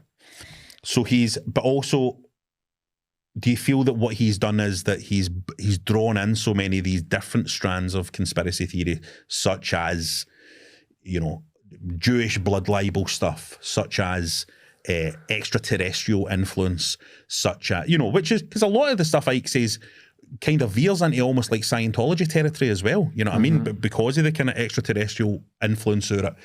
So but also, do you feel that what he's done is that he's drawn in so many of these different strands of conspiracy theory, such as, Jewish blood libel stuff, such as extraterrestrial influence, such as, which is, because a lot of the stuff Ike says kind of veers into almost like Scientology territory as well, you know what I mean? But because of the kind of extraterrestrial influence over it.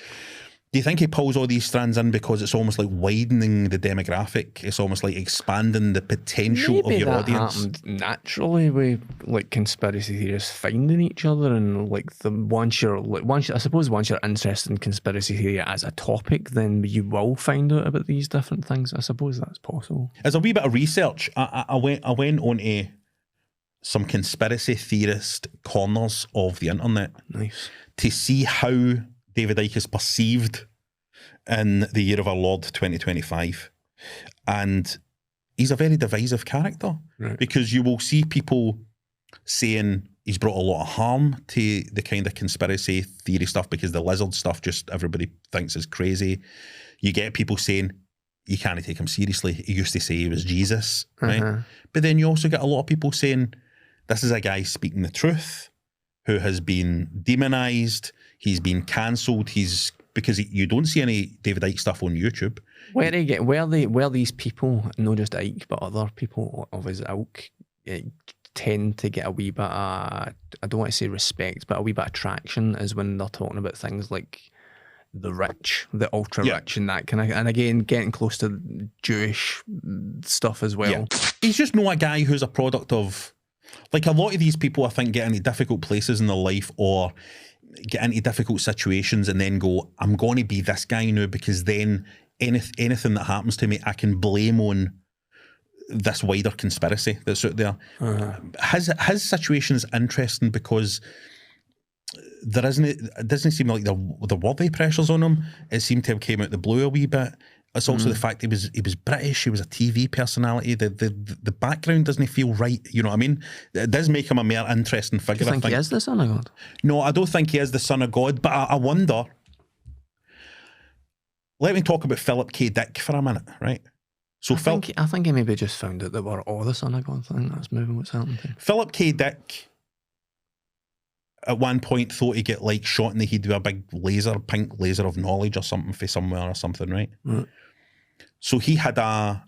Do you think he pulls all these strands in because it's almost like widening the demographic? It's almost like expanding the potential of your audience? Happened naturally with like conspiracy theorists finding each other, and like once you're interested in conspiracy theory as a topic, then you will find out about these different things. I suppose that's possible. As a wee bit of research, I went onto some conspiracy theorist corners of the internet. Nice. To see how David Icke is perceived in the year of our Lord 2025. And he's a very divisive character, right? Because you will see people saying he's brought a lot of harm to the kind of conspiracy theory stuff because the lizard stuff just everybody thinks is crazy. You get people saying you can't take him seriously. He used to say he was Jesus, right? But then you also get a lot of people saying this is a guy speaking the truth who has been demonized. He's been cancelled. Because you don't see any David Icke stuff on YouTube. Where these people, not just Icke, but other people of his ilk, tend to get a wee bit of, I don't want to say respect, but a wee bit of traction is when they're talking about things like the rich, the ultra rich, and that kind of, and again, getting close to Jewish stuff as well. Yeah. He's just not a guy who's a product of, like a lot of these people, I think, get into difficult places in their life or get into difficult situations and then go, I'm going to be this guy now because then anything that happens to me, I can blame on this wider conspiracy that's out there. His situation is interesting because it doesn't seem like the worthy pressures on him. It seemed to have came out the blue a wee bit. It's also the fact he was British. He was a TV personality. The background doesn't feel right. You know what I mean? It does make him a more interesting figure. Do you think he is the son of God? No, I don't think he is the son of God. But I wonder. Let me talk about Philip K. Dick for a minute, right? So I think he maybe just found out that we're all the son of God. I think that's maybe what's happened to him. Philip K. Dick at one point thought he'd get like shot in the head with a big pink laser of knowledge or something for somewhere or something, right? So he had a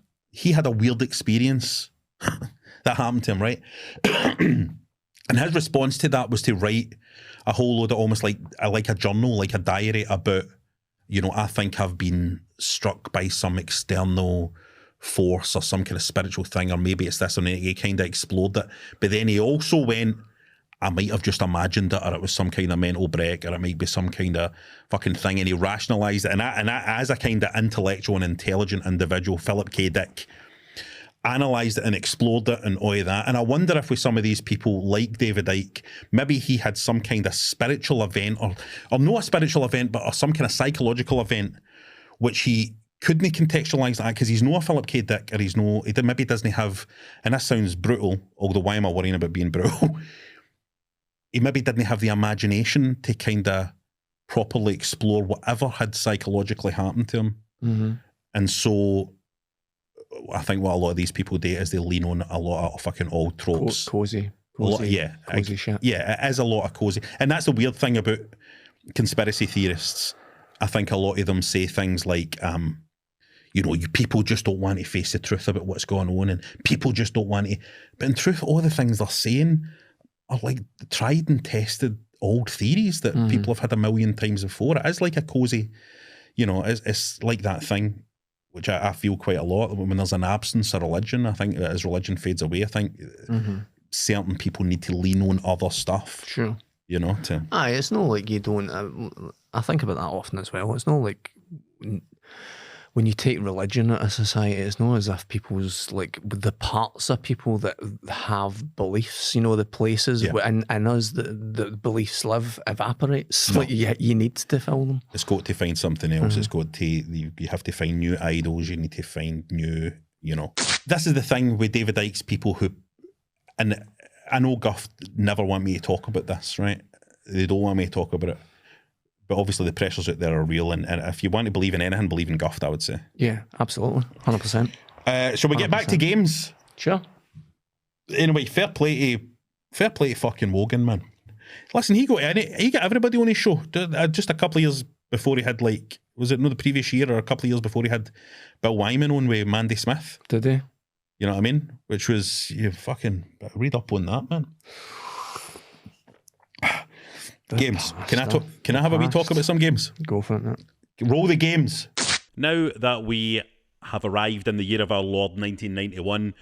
weird experience that happened to him, right? And his response to that was to write a whole load of almost like a journal, like a diary about, I think I've been struck by some external force or some kind of spiritual thing, or maybe it's this, and he kind of explored it. But then he also went, I might have just imagined it, or it was some kind of mental break, or it might be some kind of fucking thing, and he rationalised it. And as a kind of intellectual and intelligent individual, Philip K. Dick analysed it and explored it and all of that. And I wonder if with some of these people like David Icke, maybe he had some kind of spiritual event, or not a spiritual event, but some kind of psychological event, which he couldn't contextualise that because he's not a Philip K. Dick, or maybe doesn't have, and this sounds brutal, although why am I worrying about being brutal? He maybe didn't have the imagination to kind of properly explore whatever had psychologically happened to him. And so I think what a lot of these people do is they lean on a lot of fucking old tropes. Cozy shit. Yeah, it is a lot of cozy. And that's the weird thing about conspiracy theorists. I think a lot of them say things like, you people just don't want to face the truth about what's going on, and people just don't want to. But in truth, all the things they're saying are like tried and tested old theories that people have had a million times before. It is like a cozy, you know, it's like that thing, which I feel quite a lot when there's an absence of religion. I think that as religion fades away, I think certain people need to lean on other stuff. Sure. You know, it's not like you don't. I think about that often as well. It's not like when you take religion out of society, it's not as if people's like the parts of people that have beliefs, you know, the places and us the beliefs live evaporates. Like you need to fill them. It's got to find something else. It's got to you have to find new idols. You need to find new. You know, this is the thing with David Icke's people who, and I know Guff never want me to talk about this, right? They don't want me to talk about it. But obviously the pressures out there are real, and if you want to believe in anything, believe in Guff, I would say. Yeah, absolutely. 100%. Shall we get back to games? Sure. Anyway, fair play to fucking Wogan, man. Listen, he got everybody on his show. Just a couple of years before he had, like, was it the previous year or a couple of years before he had Bill Wyman on with Mandy Smith? Did he? You know what I mean? Which was, you fucking read up on that, man. Games. Can I have a wee talk about some games? Go for it, mate. Roll the games. Now that we have arrived in the year of our Lord 1991,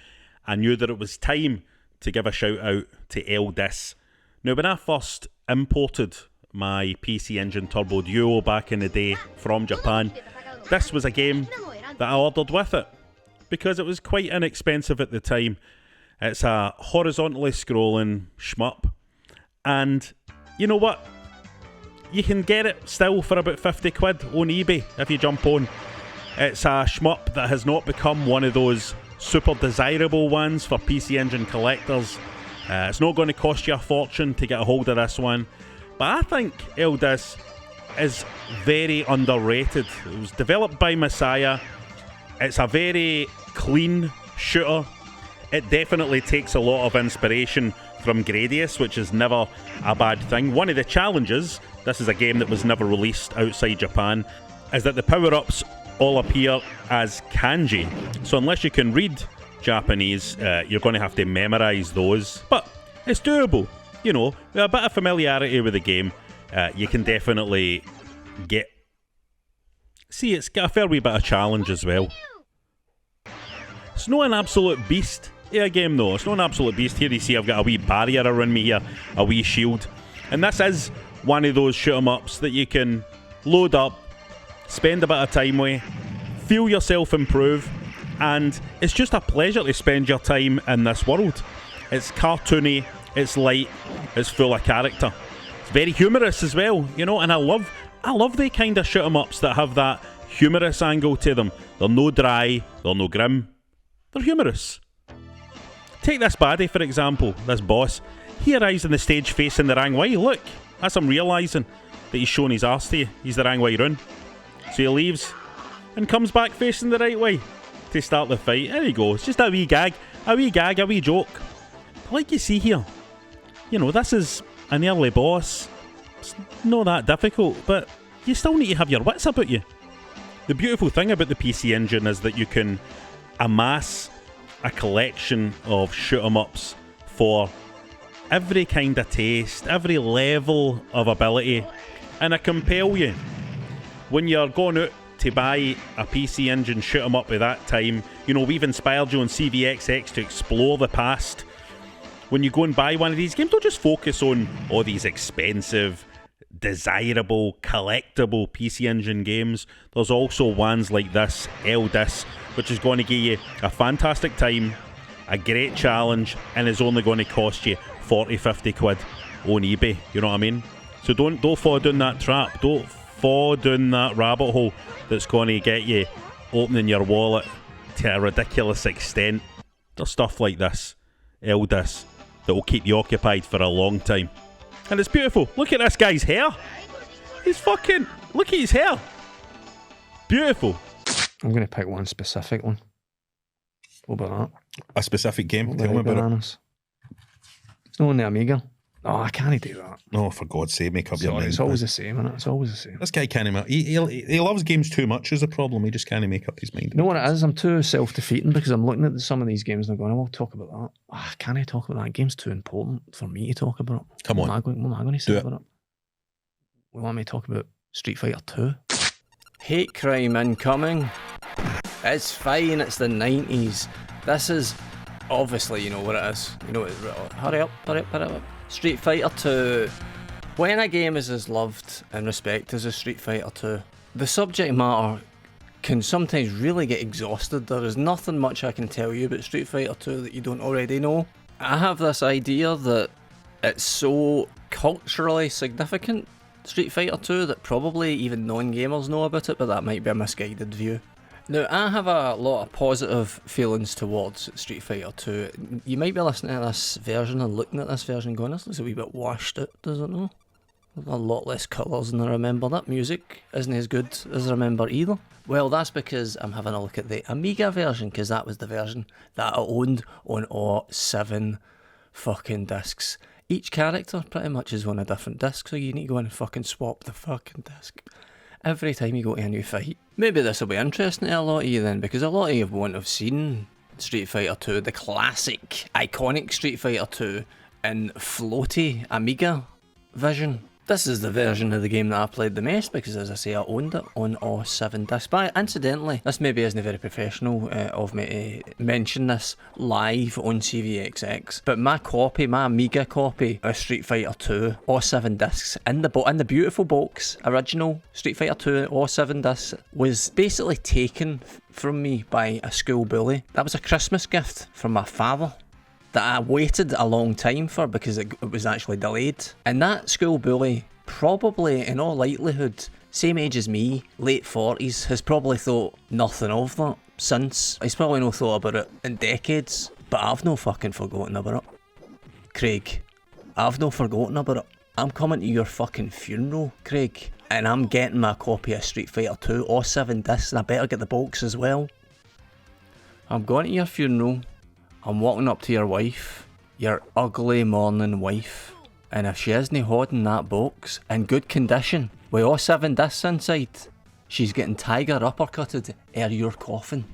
I knew that it was time to give a shout out to Eldis. Now, when I first imported my PC Engine Turbo Duo back in the day from Japan, this was a game that I ordered with it because it was quite inexpensive at the time. It's a horizontally scrolling shmup, and you know what? You can get it still for about 50 quid on eBay if you jump on. It's a shmup that has not become one of those super desirable ones for PC Engine collectors. It's not going to cost you a fortune to get a hold of this one. But I think Eldis is very underrated. It was developed by Messiah. It's a very clean shooter. It definitely takes a lot of inspiration from Gradius, which is never a bad thing. One of the challenges, this is a game that was never released outside Japan, is that the power-ups all appear as kanji. So unless you can read Japanese, you're going to have to memorise those. But it's doable. You know, with a bit of familiarity with the game, you can definitely get... See, it's got a fair wee bit of challenge as well. It's not an absolute beast. Yeah, game though. It's not an absolute beast. Here you see I've got a wee barrier around me here, a wee shield. And this is one of those shoot 'em ups that you can load up, spend a bit of time with, feel yourself improve, and it's just a pleasure to spend your time in this world. It's cartoony, it's light, it's full of character. It's very humorous as well, you know, and I love the kind of shoot 'em ups that have that humorous angle to them. They're no dry, they're no grim, they're humorous. Take this baddie, for example, this boss. He arrives on the stage facing the wrong way. Look, that's him realising that he's shown his arse to you. He's the wrong way round. So he leaves and comes back facing the right way to start the fight. There you go. It's just a wee gag, a wee joke. But like you see here, you know, this is an early boss. It's not that difficult, but you still need to have your wits about you. The beautiful thing about the PC Engine is that you can amass a collection of shoot 'em ups for every kind of taste, every level of ability, and I compel you when you're going out to buy a PC Engine shoot 'em up at that time. You know, we've inspired you on CVXX to explore the past. When you go and buy one of these games, don't just focus on all these expensive, desirable, collectible PC Engine games. There's also ones like this, Eldis, which is going to give you a fantastic time, a great challenge, and is only going to cost you 40, 50 quid on eBay. You know what I mean? So don't fall down that trap. Don't fall down that rabbit hole that's going to get you opening your wallet to a ridiculous extent. There's stuff like this, Eldis, that will keep you occupied for a long time. And it's beautiful. Look at this guy's hair. Look at his hair. Beautiful. I'm going to pick one specific one. What about that? A specific game? Tell me about it. It's not on the Amiga. Oh, I can't do that. Oh, for God's sake, make up your mind. It's always the same, isn't it? It's always the same. This guy can't. He loves games too much is the problem. He just can't make up his mind. You know what it is? I'm too self-defeating because I'm looking at some of these games and I'm going, I will talk about that. Oh, can I talk about that? Game's too important for me to talk about. Come on. What am I going to say about it? We want me to talk about Street Fighter 2? Hate crime incoming. It's fine, it's the 90s. This is, obviously, you know what it is. You know, hurry up. Street Fighter 2. When a game is as loved and respected as a Street Fighter 2, the subject matter can sometimes really get exhausted. There is nothing much I can tell you about Street Fighter 2 that you don't already know. I have this idea that it's so culturally significant, Street Fighter 2, that probably even non-gamers know about it, but that might be a misguided view. Now, I have a lot of positive feelings towards Street Fighter 2. You might be listening to this version and looking at this version going, this looks a wee bit washed out, does it not? A lot less colours than I remember. That music isn't as good as I remember either. Well, that's because I'm having a look at the Amiga version, because that was the version that I owned on all 7 fucking discs. Each character pretty much is on a different disc, so you need to go in and fucking swap the fucking disc every time you go to a new fight. Maybe this will be interesting to a lot of you then, because a lot of you won't have seen Street Fighter 2, the classic, iconic Street Fighter 2 in floaty Amiga vision. This is the version of the game that I played the most because, as I say, I owned it on all 7 discs. But incidentally, this maybe isn't very professional of me to mention this live on CVXX, but my Amiga copy of Street Fighter 2, all 7 discs, in the beautiful box, original Street Fighter 2, all 7 discs, was basically taken from me by a school bully. That was a Christmas gift from my father that I waited a long time for because it was actually delayed. And that school bully, probably in all likelihood, same age as me, late 40s, has probably thought nothing of that since. He's probably not thought about it in decades, but I've no fucking forgotten about it. Craig, I've no forgotten about it. I'm coming to your fucking funeral, Craig, and I'm getting my copy of Street Fighter 2, all 7 discs, and I better get the box as well. I'm going to your funeral. I'm walking up to your wife, your ugly morning wife, and if she isn't holding that box in good condition, with all 7 discs inside, she's getting tiger uppercutted ere your coffin.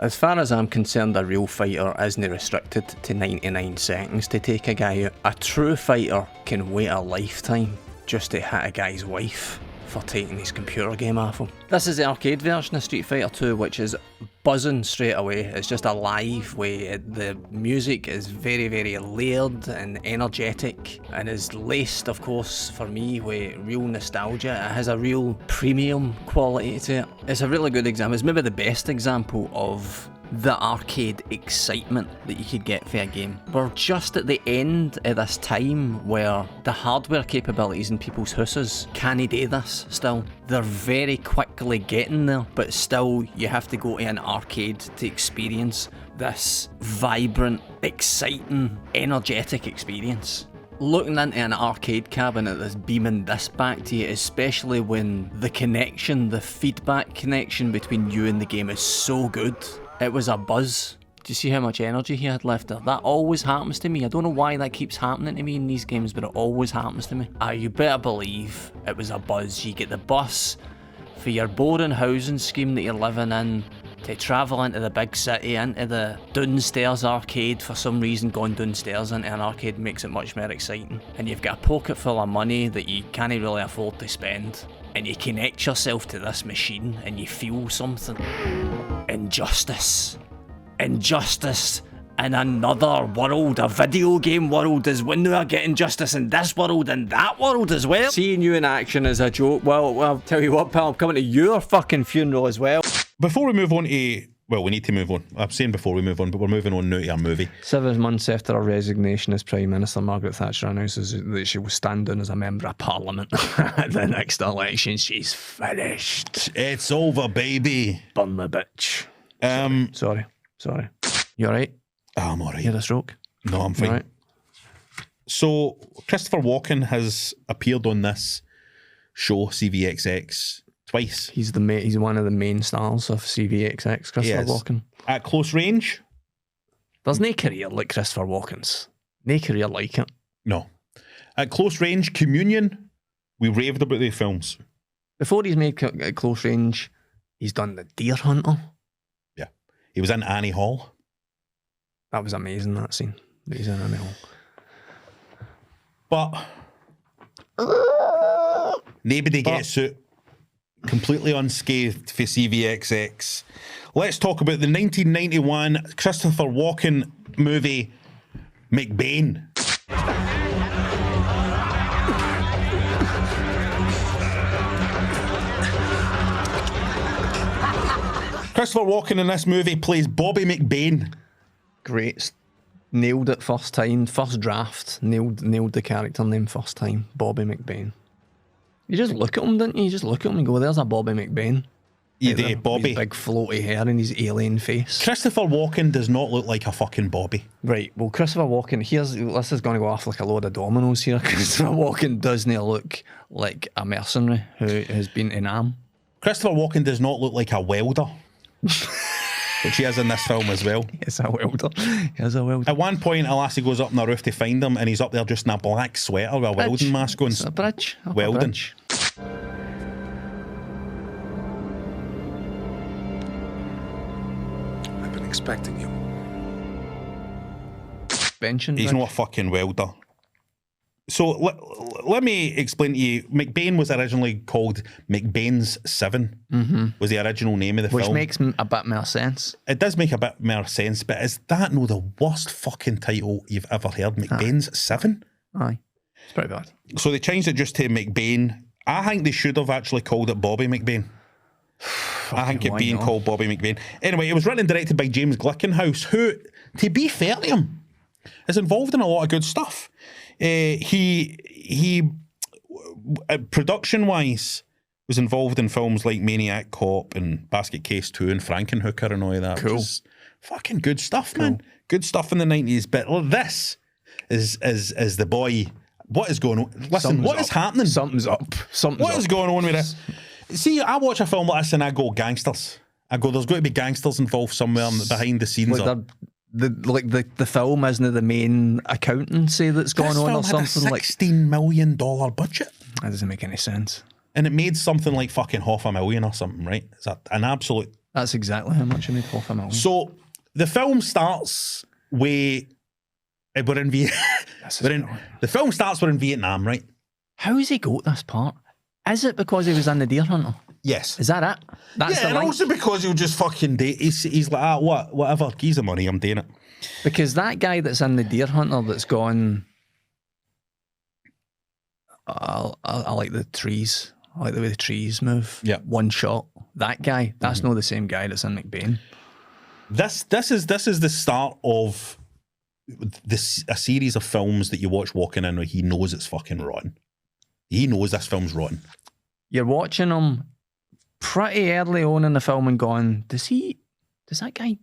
As far as I'm concerned, a real fighter isn't restricted to 99 seconds to take a guy out. A true fighter can wait a lifetime just to hit a guy's wife for taking his computer game off him. This is the arcade version of Street Fighter 2, which is buzzing straight away. It's just alive with the music is very, very layered and energetic, and is laced, of course, for me, with real nostalgia. It has a real premium quality to it. It's a really good example. It's maybe the best example of the arcade excitement that you could get for a game. We're just at the end of this time where the hardware capabilities in people's houses can't do this still. They're very quickly getting there, but still you have to go to an arcade to experience this vibrant, exciting, energetic experience. Looking into an arcade cabinet that's beaming this back to you, especially when the connection, the feedback connection between you and the game is so good. It was a buzz. Do you see how much energy he had left there? That always happens to me. I don't know why that keeps happening to me in these games, but it always happens to me. You better believe it was a buzz. You get the bus for your boring housing scheme that you're living in to travel into the big city, into the downstairs arcade. For some reason, going downstairs into an arcade makes it much more exciting. And you've got a pocket full of money that you can't really afford to spend. And you connect yourself to this machine and you feel something. Injustice in another world, a video game world, is when we are getting justice in this world and that world as well. Seeing you in action is a joke. Well, I'll tell you what, pal, I'm coming to your fucking funeral as well. Before we move on to, well, we need to move on. I'm saying before we move on, but we're moving on now to our movie. 7 months after her resignation as Prime Minister, Margaret Thatcher announces that she will stand down as a Member of Parliament at the next election. She's finished. It's over, baby. Burn the bitch. Sorry. You alright? I'm alright. You had a stroke? No, I'm fine. Right. So, Christopher Walken has appeared on this show, CVXX, twice. He's one of the main stars of CVXX, Christopher Walken. At close range. There's no career like Christopher Walken's. No career like it. No. At Close Range, Communion, we raved about the films. Before he's made at Close Range, he's done The Deer Hunter. Yeah. He was in Annie Hall. That was amazing, that scene. That he's in Annie Hall. But nobody gets out completely unscathed for CVXX. Let's talk about the 1991 Christopher Walken movie, McBain. Christopher Walken in this movie plays Bobby McBain. Great. Nailed it first time. First draft. Nailed the character name first time. Bobby McBain. You just look at him, didn't you? You just look at him and go, there's a Bobby McBain. You do, Bobby. His big floaty hair and his alien face. Christopher Walken does not look like a fucking Bobby. Right, well, Christopher Walken, this is going to go off like a load of dominoes here. Christopher Walken doesn't look like a mercenary who has been in Nam. Christopher Walken does not look like a welder. Which he is in this film as well. He is a welder. At one point, a lassie goes up on the roof to find him, and he's up there just in a black sweater with a welding mask on. It's a bridge. Welding. I've been expecting you. Benching. He's not a fucking welder. So let me explain to you. McBain was originally called McBain's 7. Was the original name of the film. Which makes a bit more sense. It does make a bit more sense, but is that no the worst fucking title you've ever heard? McBain's 7? Aye. It's pretty bad. So they changed it just to McBain. I think they should have actually called it Bobby McBain. I think it being called Bobby McBain. Anyway, it was written and directed by James Glickenhaus, who, to be fair to him, is involved in a lot of good stuff. He production-wise, was involved in films like Maniac Cop and Basket Case 2 and Frankenhooker and all of that. Cool. Which is fucking good stuff, man. Good stuff in the 90s. But this is the boy. What is going on? Listen, what is happening? Something's up. What is going on with this? See, I watch a film like this and I go, gangsters. I go, there's got to be gangsters involved somewhere behind the scenes. The film isn't the main accountancy that's going on or something like $16 million budget. That doesn't make any sense. And it made something like fucking $500,000 or something, right? Is that an absolute? That's exactly how much it made. $500,000. So the film starts with we're in Vietnam. The film starts we're in Vietnam, right? How has he got this part? Is it because he was in The Deer Hunter? Yes. Is that it? That's and also because he'll just fucking date. He's like, whatever, give the money, I'm doing it. Because that guy that's in The Deer Hunter that's gone, I like the trees. I like the way the trees move. Yeah. One shot. That guy, that's not the same guy that's in McBain. This is the start of a series of films that you watch walking in where he knows it's fucking rotten. He knows this film's rotten. You're watching him pretty early on in the film and going, does that guy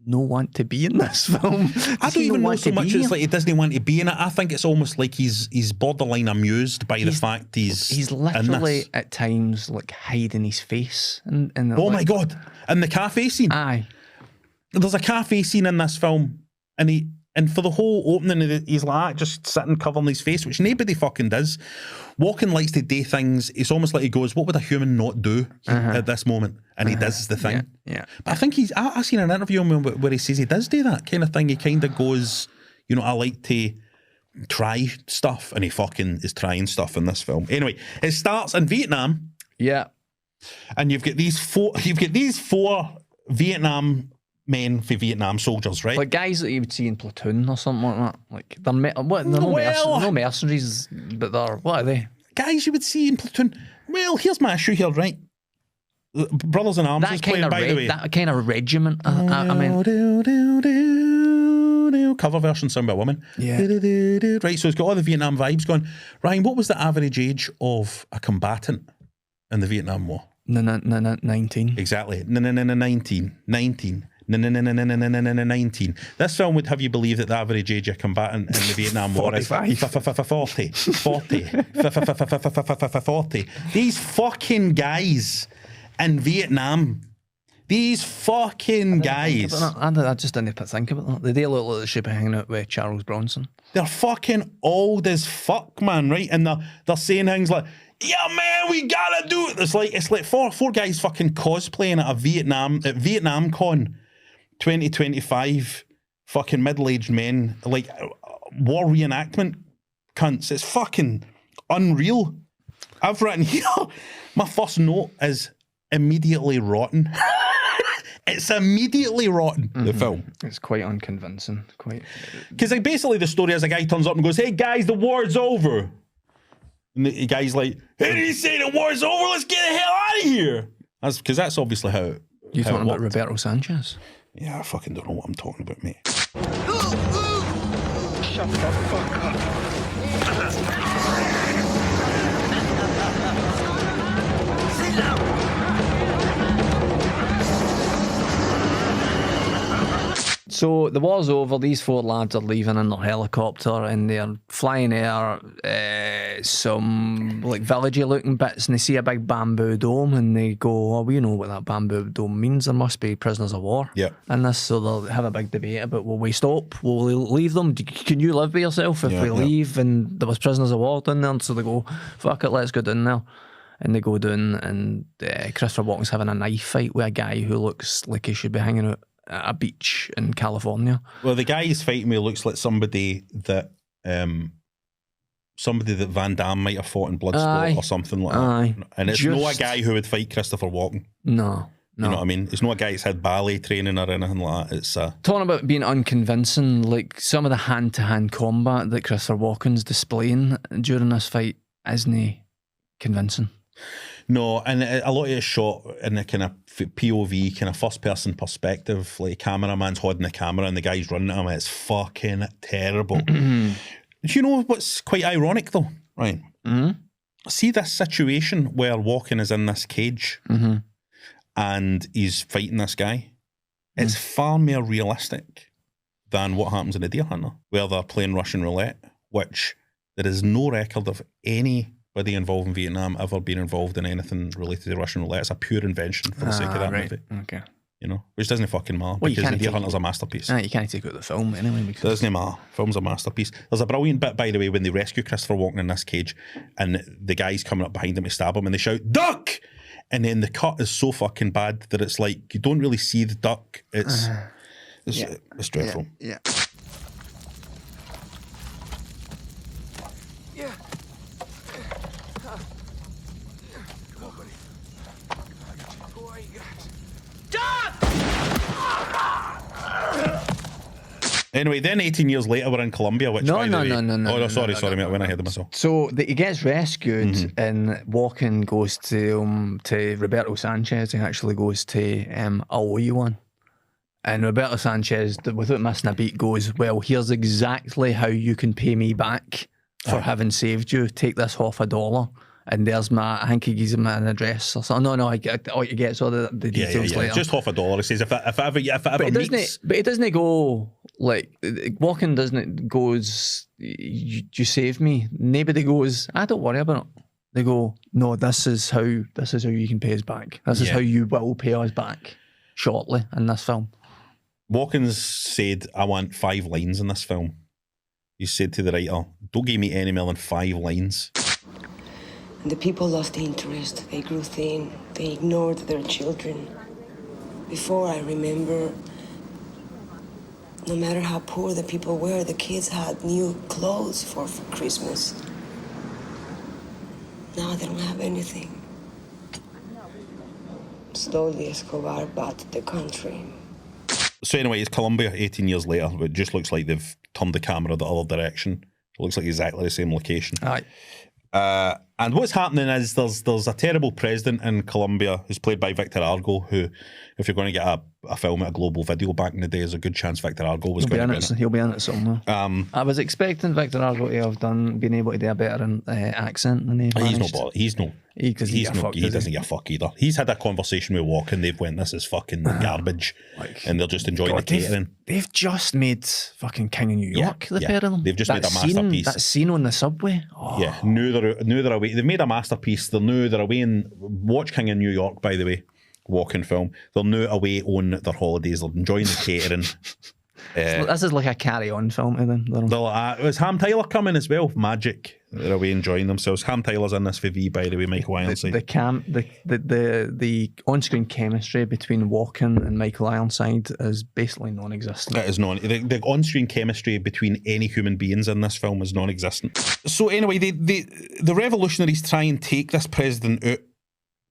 not want to be in this film? I don't even know so much it's like he doesn't want to be in it. I think it's almost like he's borderline amused by the fact he's literally in this. At times like hiding his face. My God. In the cafe scene. Aye. There's a cafe scene in this film and for the whole opening, he's like just sitting covering his face, which nobody fucking does. Walken likes to do things. It's almost like he goes, what would a human not do at this moment? And he does the thing. Yeah. But I think I've seen an interview where he says he does do that kind of thing. He kind of goes, I like to try stuff, and he fucking is trying stuff in this film. Anyway, it starts in Vietnam. Yeah. And you've got these four Vietnam men for Vietnam soldiers, right? Like guys that you would see in Platoon or something like that. Like they're no mercenaries, but what are they? Guys you would see in Platoon. Well, here's my issue here, right? Brothers in Arms is playing, by the way. That kind of regiment. I mean, cover version sung by a woman. Yeah. Right, so it's got all the Vietnam vibes going. Ryan, what was the average age of a combatant in the Vietnam War? 19. Exactly. 19. 19. This film would have you believe that the average age of a combatant in the Vietnam War is 40. These fucking guys in Vietnam, These fucking guys. I just didn't think about that. They do look like they should be hanging out with Charles Bronson. They're fucking old as fuck, man, right? And they're saying things like, yeah, man, we gotta do it. It's like four guys fucking cosplaying at Vietnam Con 2025. Fucking middle-aged men, like war reenactment cunts. It's fucking unreal. I've written here, my first note is immediately rotten. It's immediately rotten, the film. It's quite unconvincing. Because like, basically the story is a guy turns up and goes, hey guys, the war's over. And the guy's like, hey, did you say the war's over? Let's get the hell out of here. Because that's obviously how You talking about Roberto Sanchez? Yeah, I fucking don't know what I'm talking about, mate. Shut the fuck up. Sit down. So the war's over, these four lads are leaving in their helicopter and they're flying out some like villagey looking bits and they see a big bamboo dome and they go, oh, we know what that bamboo dome means, there must be prisoners of war. Yeah. And this, so they'll have a big debate about, will we stop? Will we leave them? Can you live by yourself if we leave? And there was prisoners of war down there, and so they go, fuck it, let's go down there. And they go down and Christopher Walken's having a knife fight with a guy who looks like he should be hanging out at a beach in California. Well, the guy he's fighting me looks like somebody that Van Damme might have fought in Bloodsport or something like that. And it's not a guy who would fight Christopher Walken. No. You know what I mean? It's not a guy that's had ballet training or anything like that. It's talking about being unconvincing, like some of the hand-to-hand combat that Christopher Walken's displaying during this fight isn't convincing. No, and a lot of it's shot in a kind of POV, kind of first-person perspective. Like, cameraman's holding the camera and the guy's running at him. It's fucking terrible. Do you know what's quite ironic, though? Right. See this situation where Walken is in this cage and he's fighting this guy? It's far more realistic than what happens in a Deer Hunter, where they're playing Russian roulette, which there is no record of anybody involved in Vietnam ever being involved in anything related to Russian roulette. It's a pure invention for the sake of that movie. Okay. You know, which doesn't fucking matter because Deer Hunter's a masterpiece. You can't take out the film anyway. Because doesn't matter. Film's a masterpiece. There's a brilliant bit, by the way, when they rescue Christopher Walken in this cage and the guy's coming up behind him to stab him and they shout, duck! And then the cut is so fucking bad that it's like, you don't really see the duck. It's dreadful. Yeah. Anyway, then 18 years later, we're in Colombia, which No, sorry, mate, I went ahead of myself. So he gets rescued and Walken goes to Roberto Sanchez and actually goes to I'll owe you one. And Roberto Sanchez, without missing a beat, goes, well, here's exactly how you can pay me back for having saved you. Take this $50. And there's I think he gives him an address or something. No, he gets all the details later. Just $50. He says, if it ever meets... But it doesn't go, like, Walken doesn't goes, you saved me. Nobody goes, don't worry about it. They go, no, this is how you can pay us back. This is how you will pay us back shortly in this film. Walken's said, I want 5 lines in this film. He said to the writer, don't give me any more than 5 lines. The people lost interest. They grew thin. They ignored their children. Before I remember, no matter how poor the people were, the kids had new clothes for Christmas. Now they don't have anything. Slowly, Escobar bought the country. So anyway, it's Colombia 18 years later. It just looks like they've turned the camera the other direction. It looks like exactly the same location. Aye. And what's happening is there's a terrible president in Colombia who's played by Victor Argo, who, if you're going to get a film at a global video back in the day, there's a good chance Victor Argo was going to be in it. He'll be in it somewhere. I was expecting Victor Argo to have been able to do a better accent than he managed. He doesn't give a fuck either. He's had a conversation with Walken. They've went, this is fucking garbage, and they're just enjoying the catering. They've just made fucking King of New York. The pair of them. They've just made a masterpiece. That scene on the subway. New they're away. They've made a masterpiece. They're away in watch King of New York. By the way, Walken film. They're now away on their holidays. They're enjoying the catering. This is like a carry-on film to them. Was Ham Tyler coming as well? Magic. They're away enjoying themselves. Ham Tyler's in this for V, by the way, Michael Ironside. The on-screen chemistry between Walken and Michael Ironside is basically non-existent. It is the on-screen chemistry between any human beings in this film is non-existent. So anyway, the revolutionaries try and take this president out.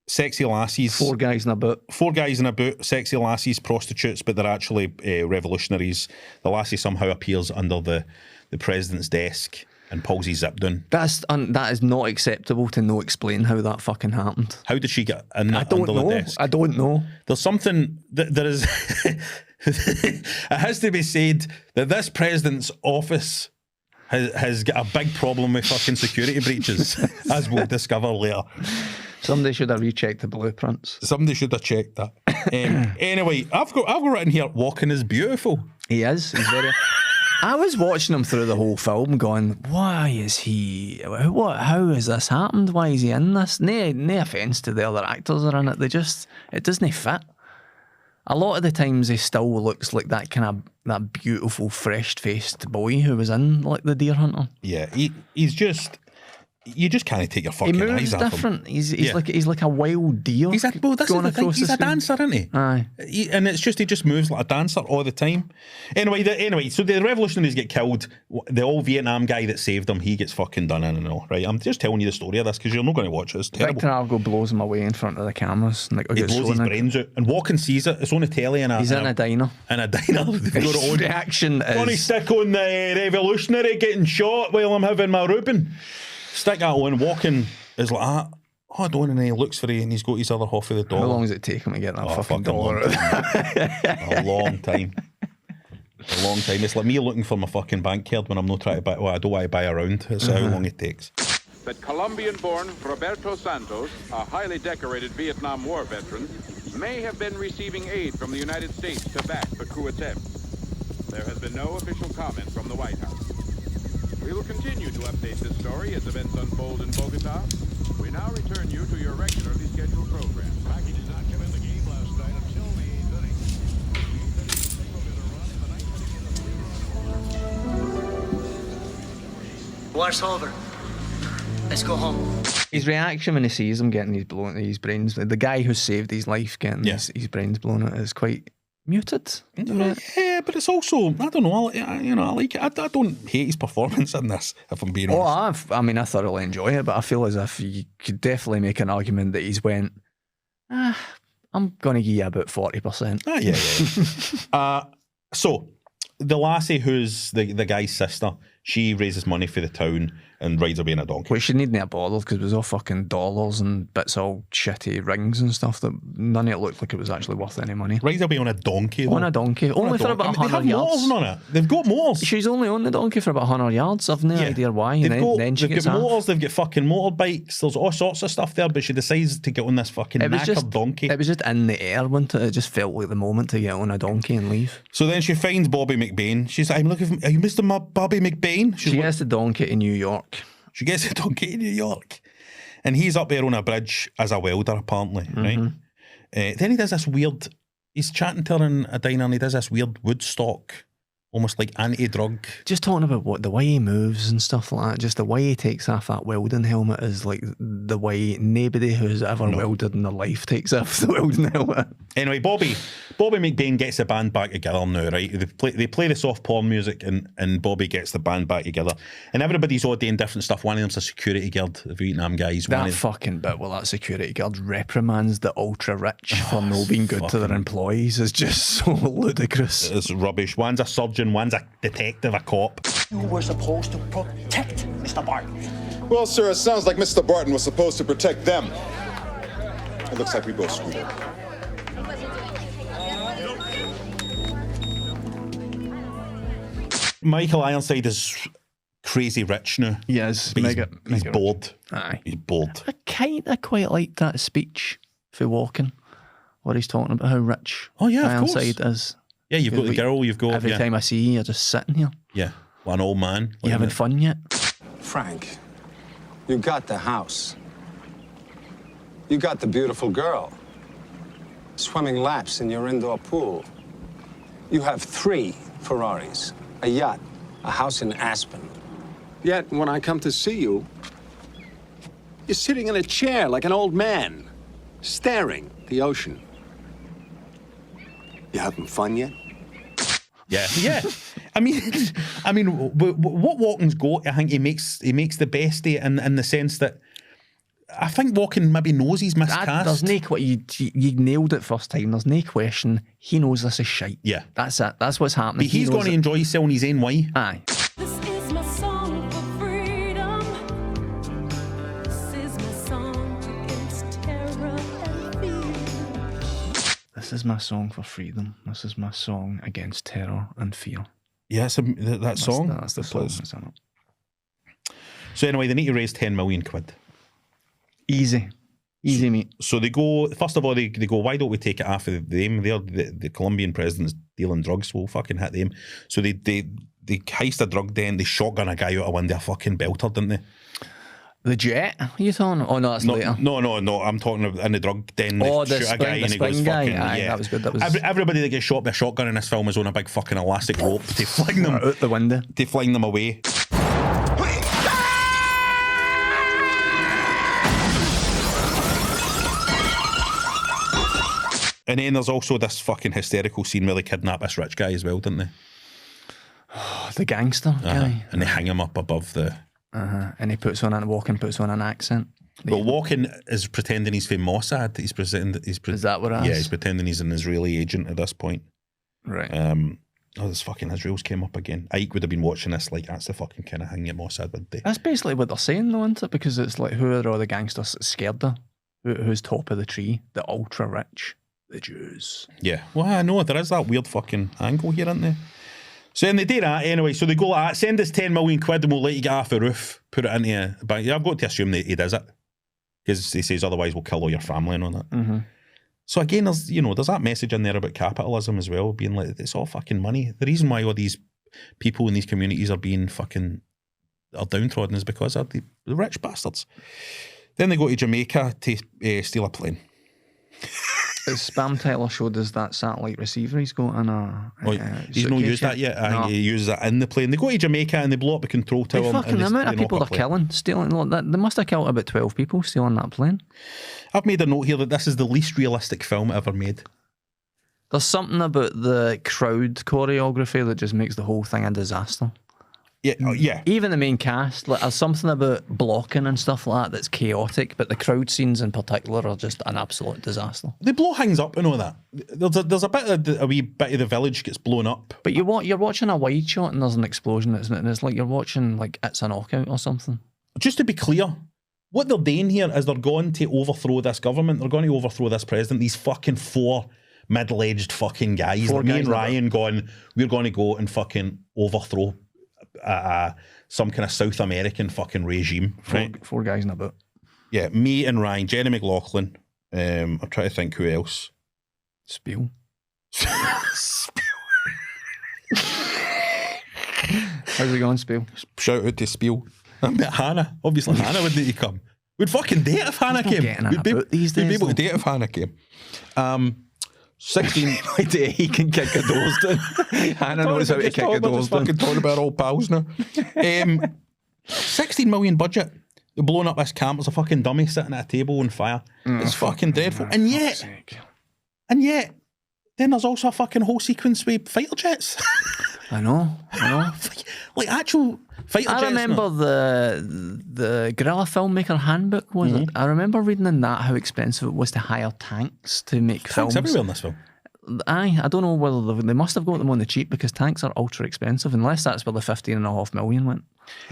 Sexy lassies. 4 guys in a boot. 4 guys in a boot, sexy lassies, prostitutes, but they're actually revolutionaries. The lassie somehow appears under the president's desk and pulls his zip down. That is not acceptable to no explain how that fucking happened. How did she get in I don't under know. the desk? I don't know. There's something that there is. It has to be said that this president's office has got a big problem with fucking security breaches, as we'll discover later. Somebody should have rechecked the blueprints. Somebody should have checked that. Anyway, I've got written here, Walken is beautiful. He is. He's very... I was watching him through the whole film going, why is he... How has this happened? Why is he in this? No offence to the other actors that are in it. It doesn't fit. A lot of the times he still looks like that beautiful, fresh-faced boy who was in like The Deer Hunter. Yeah, he's just... You just can't take your fucking eyes off him. Different. He's like a wild deer. He's a dancer, isn't he? Aye. And it's just he just moves like a dancer all the time. Anyway, so the revolutionaries get killed. The old Vietnam guy that saved them, he gets fucking done in and all. Right? I'm just telling you the story of this because you're not going to watch it. It's terrible. Victor Argo blows him away in front of the cameras. And he blows his brains out. And Walken sees it. It's on the telly. He's in a diner. In a diner. His reaction is... Funny stick on the revolutionary getting shot while I'm having my Reuben. Stick that on, Walken is like, hold on, and he looks for it, and he's got his other half of the dollar. How long does it take him to get that fucking dollar? A long time. A long time. It's like me looking for my fucking bank card when I'm not trying to buy, I don't want to buy a round. That's how long it takes. That Colombian-born Roberto Santos, a highly decorated Vietnam War veteran, may have been receiving aid from the United States to back the coup attempt. There has been no official comment from the White House. We will continue to update this story as events unfold in Bogota. We now return you to your regularly scheduled program. Hockey did not come in the game last night until the 8th inning. War's over. Let's go home. His reaction when he sees him getting his brains, the guy who saved his life getting his brains blown out is quite muted. Yeah, but it's also, I don't know, I like it. I don't hate his performance in this, if I'm being honest. I thoroughly enjoy it, but I feel as if you could definitely make an argument that he's went, I'm going to give you about 40%. Yeah. So, the lassie who's the guy's sister, she raises money for the town and rides away in a donkey. Which she needn't have bothered because it was all fucking dollars and bits of all shitty rings and stuff that none of it looked like it was actually worth any money. Rides away on a donkey though. On a donkey. Only for about 100 yards. They have motors on it. They've got motors. She's only on the donkey for about 100 yards. I've no idea why. They've got motors, they've got fucking motorbikes, there's all sorts of stuff there, but she decides to get on this fucking knackered donkey. It was just in the air, wasn't it? It just felt like the moment to get on a donkey and leave. So then she finds Bobby McBain. She's like, I'm looking for, are you Mr. Bobby McBain? She gets the donkey to New York. She gets the donkey to New York. And he's up there on a bridge as a welder, apparently, right? Then he does this weird, he's chatting to her in a diner and he does this weird Woodstock, almost like anti-drug. Just talking about the way he moves and stuff like that, just the way he takes off that welding helmet is like the way nobody who's ever welded in their life takes off the welding helmet. Anyway, Bobby McBain gets the band back together now, right? They play the soft porn music and Bobby gets the band back together. And everybody's all doing different stuff. One of them's a security guard, the Vietnam guys. That fucking bit where that security guard reprimands the ultra-rich for no being good to their employees is just so ludicrous. It's rubbish. One's a surgeon, one's a detective, a cop. You were supposed to protect Mr. Barton. Well, sir, it sounds like Mr. Barton was supposed to protect them. It looks like we both screwed up. Michael Ironside is crazy rich now. Yes, he's bored. Aye. He's bored. I kind of quite like that speech for Walken, where he's talking about how rich Ironside is. Yeah, you've got the girl, you've got... Every time I see you, you're just sitting here. Yeah, well, an old man. You having fun yet? Frank, you got the house. You got the beautiful girl. swimming laps in your indoor pool. You have 3 Ferraris, a yacht, a house in Aspen. Yet, when I come to see you, you're sitting in a chair like an old man, staring at the ocean. You having fun yet? Yeah. I mean, what Walken's got, I think he makes the best of it in the sense that I think Walken maybe knows he's miscast. There's no you nailed it first time. There's no question. He knows this is shite. Yeah, that's it. That's what's happening. But he's going to enjoy selling his own way. Aye. This is my song for freedom. This is my song against terror and fear. This is my song for freedom. This is my song against terror and fear. Yeah, that song. That's the song. That's it. So anyway, they need to raise 10 million quid. Easy, mate. So they go, first of all, they go, why don't we take it off of them? They're the Colombian president's dealing drugs, so we'll fucking hit them. So they heist a drug den, they shotgun a guy out a window, a fucking belter, didn't they? The jet? Are you talking? Oh, no, that's later. No, I'm talking about in the drug den. Oh, they shoot a guy and he goes fucking, Aye, yeah. that was good. That was Everybody that gets shot by a shotgun in this film is on a big fucking elastic rope to fling them out the window. To fling them away. And then there's also this fucking hysterical scene where they kidnap this rich guy as well, didn't they? The gangster guy. And they hang him up above the... And he Walken puts on an accent. Well, Walken is pretending he's from Mossad. Is that what it is? Yeah, he's pretending he's an Israeli agent at this point. Right. This fucking Israel's came up again. Ike would have been watching this like, that's the fucking kind of thing that Mossad would do. That's basically what they're saying though, isn't it? Because it's like, who are all the gangsters that scared her? Who's top of the tree? The ultra rich. The Jews. Yeah. Well, I know there is that weird fucking angle here, isn't there? So then they do that anyway. So they go like that, send us 10 million quid and we'll let you get off the roof, put it into a bank. Yeah, I've got to assume that he does it. Because he says otherwise we'll kill all your family and all that. Mm-hmm. So again, there's that message in there about capitalism as well, being like, it's all fucking money. The reason why all these people in these communities are being fucking downtrodden is because of the rich bastards. Then they go to Jamaica to steal a plane. Spam Tyler showed us that satellite receiver he's got in a he's not used that yet. I think he uses that in the plane. They go to Jamaica and they blow up the control tower. The amount of people they're killing, stealing, they must have killed about 12 people stealing that plane. I've made a note here that this is the least realistic film ever made. There's something about the crowd choreography that just makes the whole thing a disaster. Yeah. Even the main cast, like, there's something about blocking and stuff like that that's chaotic, but the crowd scenes in particular are just an absolute disaster. They blow things up and all that. There's a wee bit of the village gets blown up. But you're watching a wide shot and there's an explosion, and it's like you're watching like It's a Knockout or something. Just to be clear, what they're doing here is they're going to overthrow this government. They're going to overthrow this president. These fucking 4 middle-aged fucking guys. Me and Ryan we're going to go and fucking overthrow some kind of South American fucking regime. Right? 4 guys in a boat. Yeah, me and Ryan, Jenny McLaughlin. I'm trying to think who else. Spiel. How's it going, Spiel? Shout out to Spiel. I met Hannah. Obviously, Hannah would need to come. We'd fucking date if Hannah came. We'd be able to date if Hannah came. 16. He can kick a doors down. Hannah knows how to kick a doors down. Fucking talking about old pals now. 16 million budget. They're blowing up this camp. There's a fucking dummy sitting at a table on fire. It's fucking dreadful. And yet, then there's also a fucking whole sequence with fighter jets. I know. like actual fighter jets. I remember the Guerrilla Filmmaker Handbook, was it? I remember reading in that how expensive it was to hire tanks to make films. Tanks everywhere in this film. Aye, I don't know whether they must have got them on the cheap because tanks are ultra expensive, unless that's where the 15.5 million went.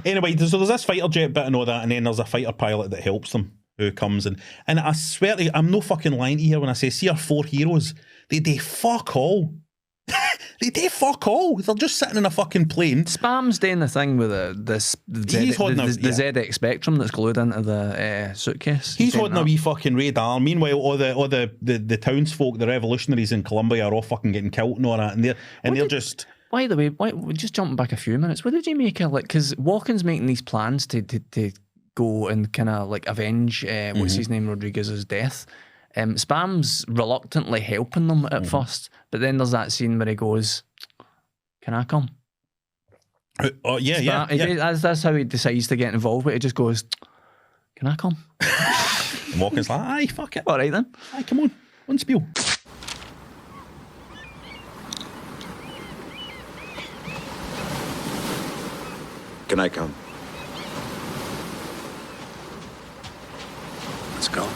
Anyway, so there's this fighter jet bit and all that, and then there's a fighter pilot that helps them who comes in. And I swear to you, I'm no fucking lying to you here when I say, see our 4 heroes, they do fuck all. They do fuck all. They're just sitting in a fucking plane. Spam's doing the thing with the ZX Spectrum that's glued into the suitcase. He's holding a wee fucking radar. Meanwhile, all the townsfolk, the revolutionaries in Colombia, are all fucking getting killed and all that, and they're just. By the way, just jumping back a few minutes, what did you make of, like, because Walken's making these plans to go and kind of like avenge what's his name, Rodriguez's death. Spam's reluctantly helping them at first, but then there's that scene where he goes, "Can I come?" Oh yeah, Spam, yeah. That's how he decides to get involved. But he just goes, "Can I come?" And Walken's like, "Aye, fuck it. All right then. Aye, come on, one spiel." Can I come? Let's go.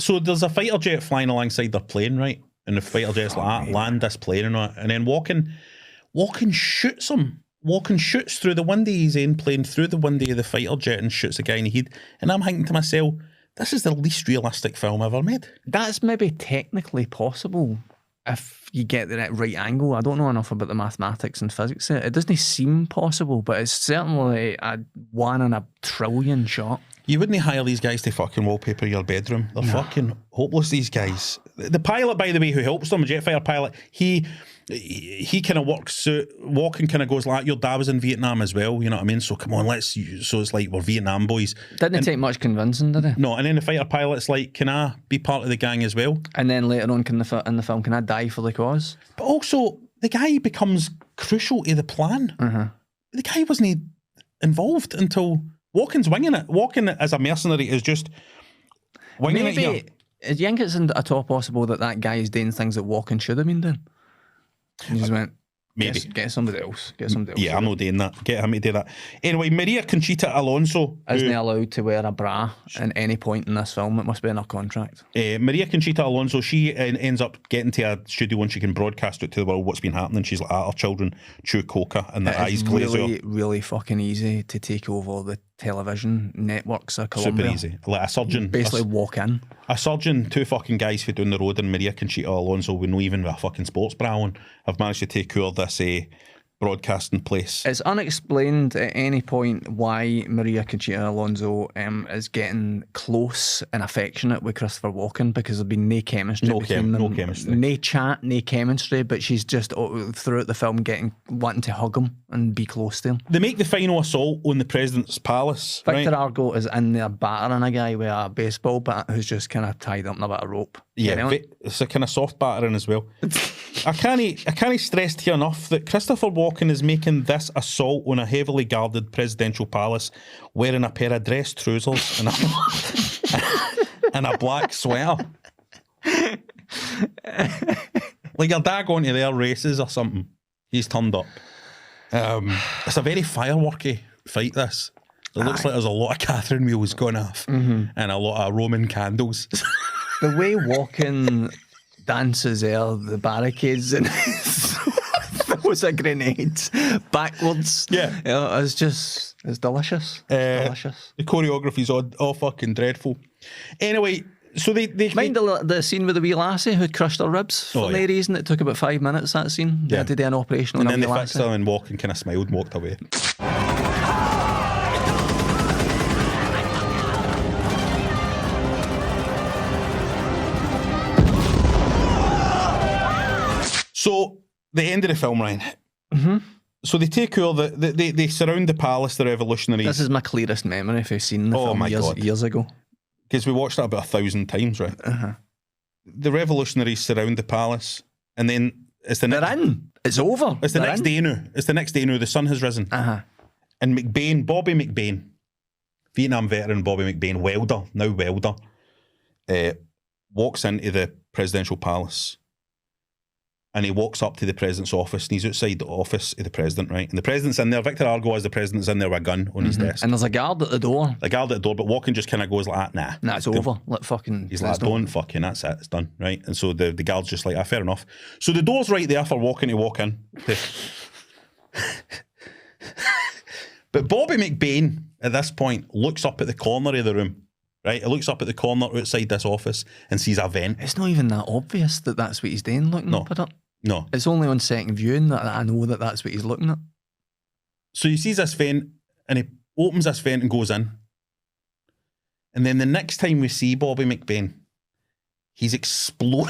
So there's a fighter jet flying alongside their plane, right? And the fighter jet's like, land this plane and all. And then Walken shoots him. Walken shoots through the window of his own plane, through the window of the fighter jet, and shoots the guy in the head. And I'm thinking to myself, this is the least realistic film ever made. That's maybe technically possible if you get the right angle. I don't know enough about the mathematics and physics. It doesn't seem possible, but it's certainly a 1 in a trillion shot. You wouldn't hire these guys to fucking wallpaper your bedroom. They're fucking hopeless, these guys. The pilot, by the way, who helps them, a jet fighter pilot, he kind of works out. Walken kind of goes like, your dad was in Vietnam as well, you know what I mean? So come on, so it's like we're Vietnam boys. Didn't take much convincing, did it? No, and then the fighter pilot's like, can I be part of the gang as well? And then later on in the film, can I die for the cause? But also, the guy becomes crucial to the plan. The guy wasn't involved until Walken's winging it. Walken as a mercenary is just winging it here. Do you think it's at all possible that guy is doing things that Walken should have been doing? He just went, maybe. Get somebody else. Yeah, I'm not doing that. Get him to do that. Anyway, Maria Conchita Alonso. Isn't allowed to wear a bra at any point in this film? It must be in her contract. Maria Conchita Alonso, she ends up getting to a studio when she can broadcast it to the world what's been happening. She's like, our children chew coca and their eyes glaze really, out. really fucking easy to take over the television networks of Colombia. Super easy. Like a surgeon. Basically walk in. A surgeon, two fucking guys who down the road, and Maria Conchita Alonso, with no even a fucking sports bra on, have managed to take over this broadcasting place. It's unexplained at any point why Maria Conchita Alonso is getting close and affectionate with Christopher Walken, because there's been no chemistry between them. No chemistry. No chat, no chemistry, but she's just throughout the film wanting to hug him and be close to him. They make the final assault on the President's Palace. Victor Argo is in there battering a guy with a baseball bat who's just kind of tied up in a bit of rope. Yeah, it's a kind of soft battering as well. I can't stress to you enough that Christopher Walken is making this assault on a heavily guarded presidential palace wearing a pair of dress trousers and a black sweater. Like your dad going to their races or something. He's turned up. It's a very fireworky fight, this. It looks like there's a lot of Catherine wheels going off and a lot of Roman candles. The way Walken dances there, the barricades and throws a grenade backwards. Yeah. It's delicious. Delicious. The choreography's all fucking dreadful. Anyway, so they mind the scene with the wee lassie who crushed her ribs for no reason. It took about 5 minutes, that scene. They had to do an operation on and a then wee they fixed lassie. them and Walken kind of smiled and walked away. So, the end of the film, Ryan. So they take over, they surround the palace, the revolutionaries. This is my clearest memory if I've seen the film years ago. Because we watched that about 1,000 times, right? The revolutionaries surround the palace, and then it's the next... They're in. It's over. It's the next day now. It's the next day now. The sun has risen. And Bobby McBain, Vietnam veteran Bobby McBain, welder, walks into the presidential palace. And he walks up to the president's office, and he's outside the office of the president, right? And the president's in there. Victor Argo, as the president's in there with a gun on his desk. And there's a guard at the door. But Walken just kind of goes like, nah. Nah, it's over. He's like, don't fucking, that's it, it's done, right? And so the guard's just like, fair enough. So the door's right there for Walken to walk in. But Bobby McBain, at this point, looks up at the corner of the room. Right, he looks up at the corner outside this office and sees a vent. It's not even that obvious that that's what he's doing, looking up at it. No. It's only on second viewing that I know that that's what he's looking at. So he sees this vent and he opens this vent and goes in. And then the next time we see Bobby McBain, he's exploding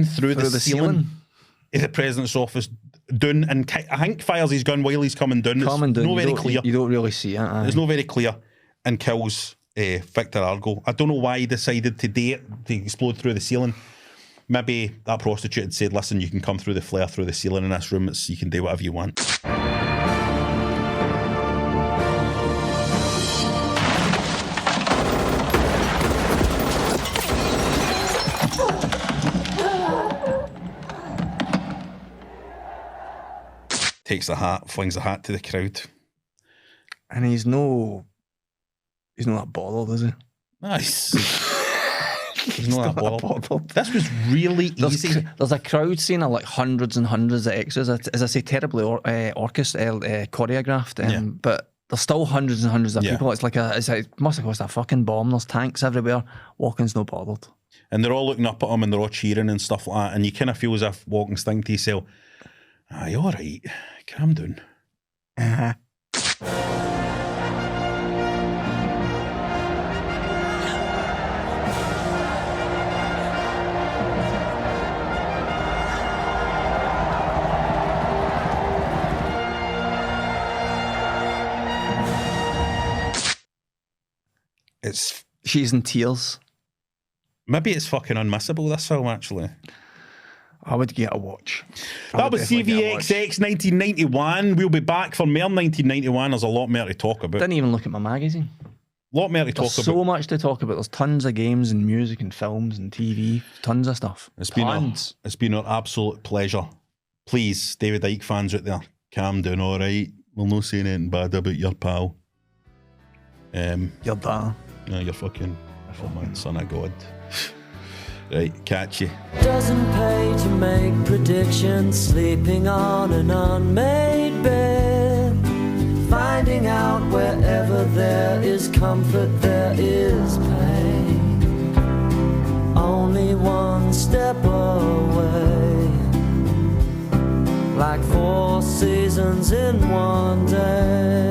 through the ceiling of the president's office, down, and I think fires his gun while he's coming down. It's not very clear. You don't really see it. It's not very clear. And kills Victor Argo. I don't know why he decided to do it, to explode through the ceiling. Maybe that prostitute had said, listen, you can come through the flare through the ceiling in this room. You can do whatever you want. Takes the hat, flings the hat to the crowd. And he's not that bothered, is he? Nice. He's not that bothered. This was really easy. There's a crowd scene of like hundreds and hundreds of extras. As I say, terribly choreographed, but there's still hundreds and hundreds of people. It's like it must have cost a fucking bomb. There's tanks everywhere. Walking's no bothered. And they're all looking up at him and they're all cheering and stuff like that. And you kind of feel as if Walking's thinking to yourself, aye, all right, calm down. She's in tears. Maybe it's fucking unmissable, this film, actually. I would get a watch. That was CVXX 1991. We'll be back for more 1991. There's a lot more to talk about. Didn't even look at my magazine. A lot more to talk There's about. so much to talk about. There's tons of games and music and films and TV. Tons of stuff. It's been an absolute pleasure. Please, David Icke fans out there, calm down, all right? We'll not say anything bad about your pal. Your dad. No, you're fucking son of God. Right, catch you. Doesn't pay to make predictions, sleeping on an unmade bed. Finding out wherever there is comfort, there is pain. Only one step away, like 4 seasons in one day.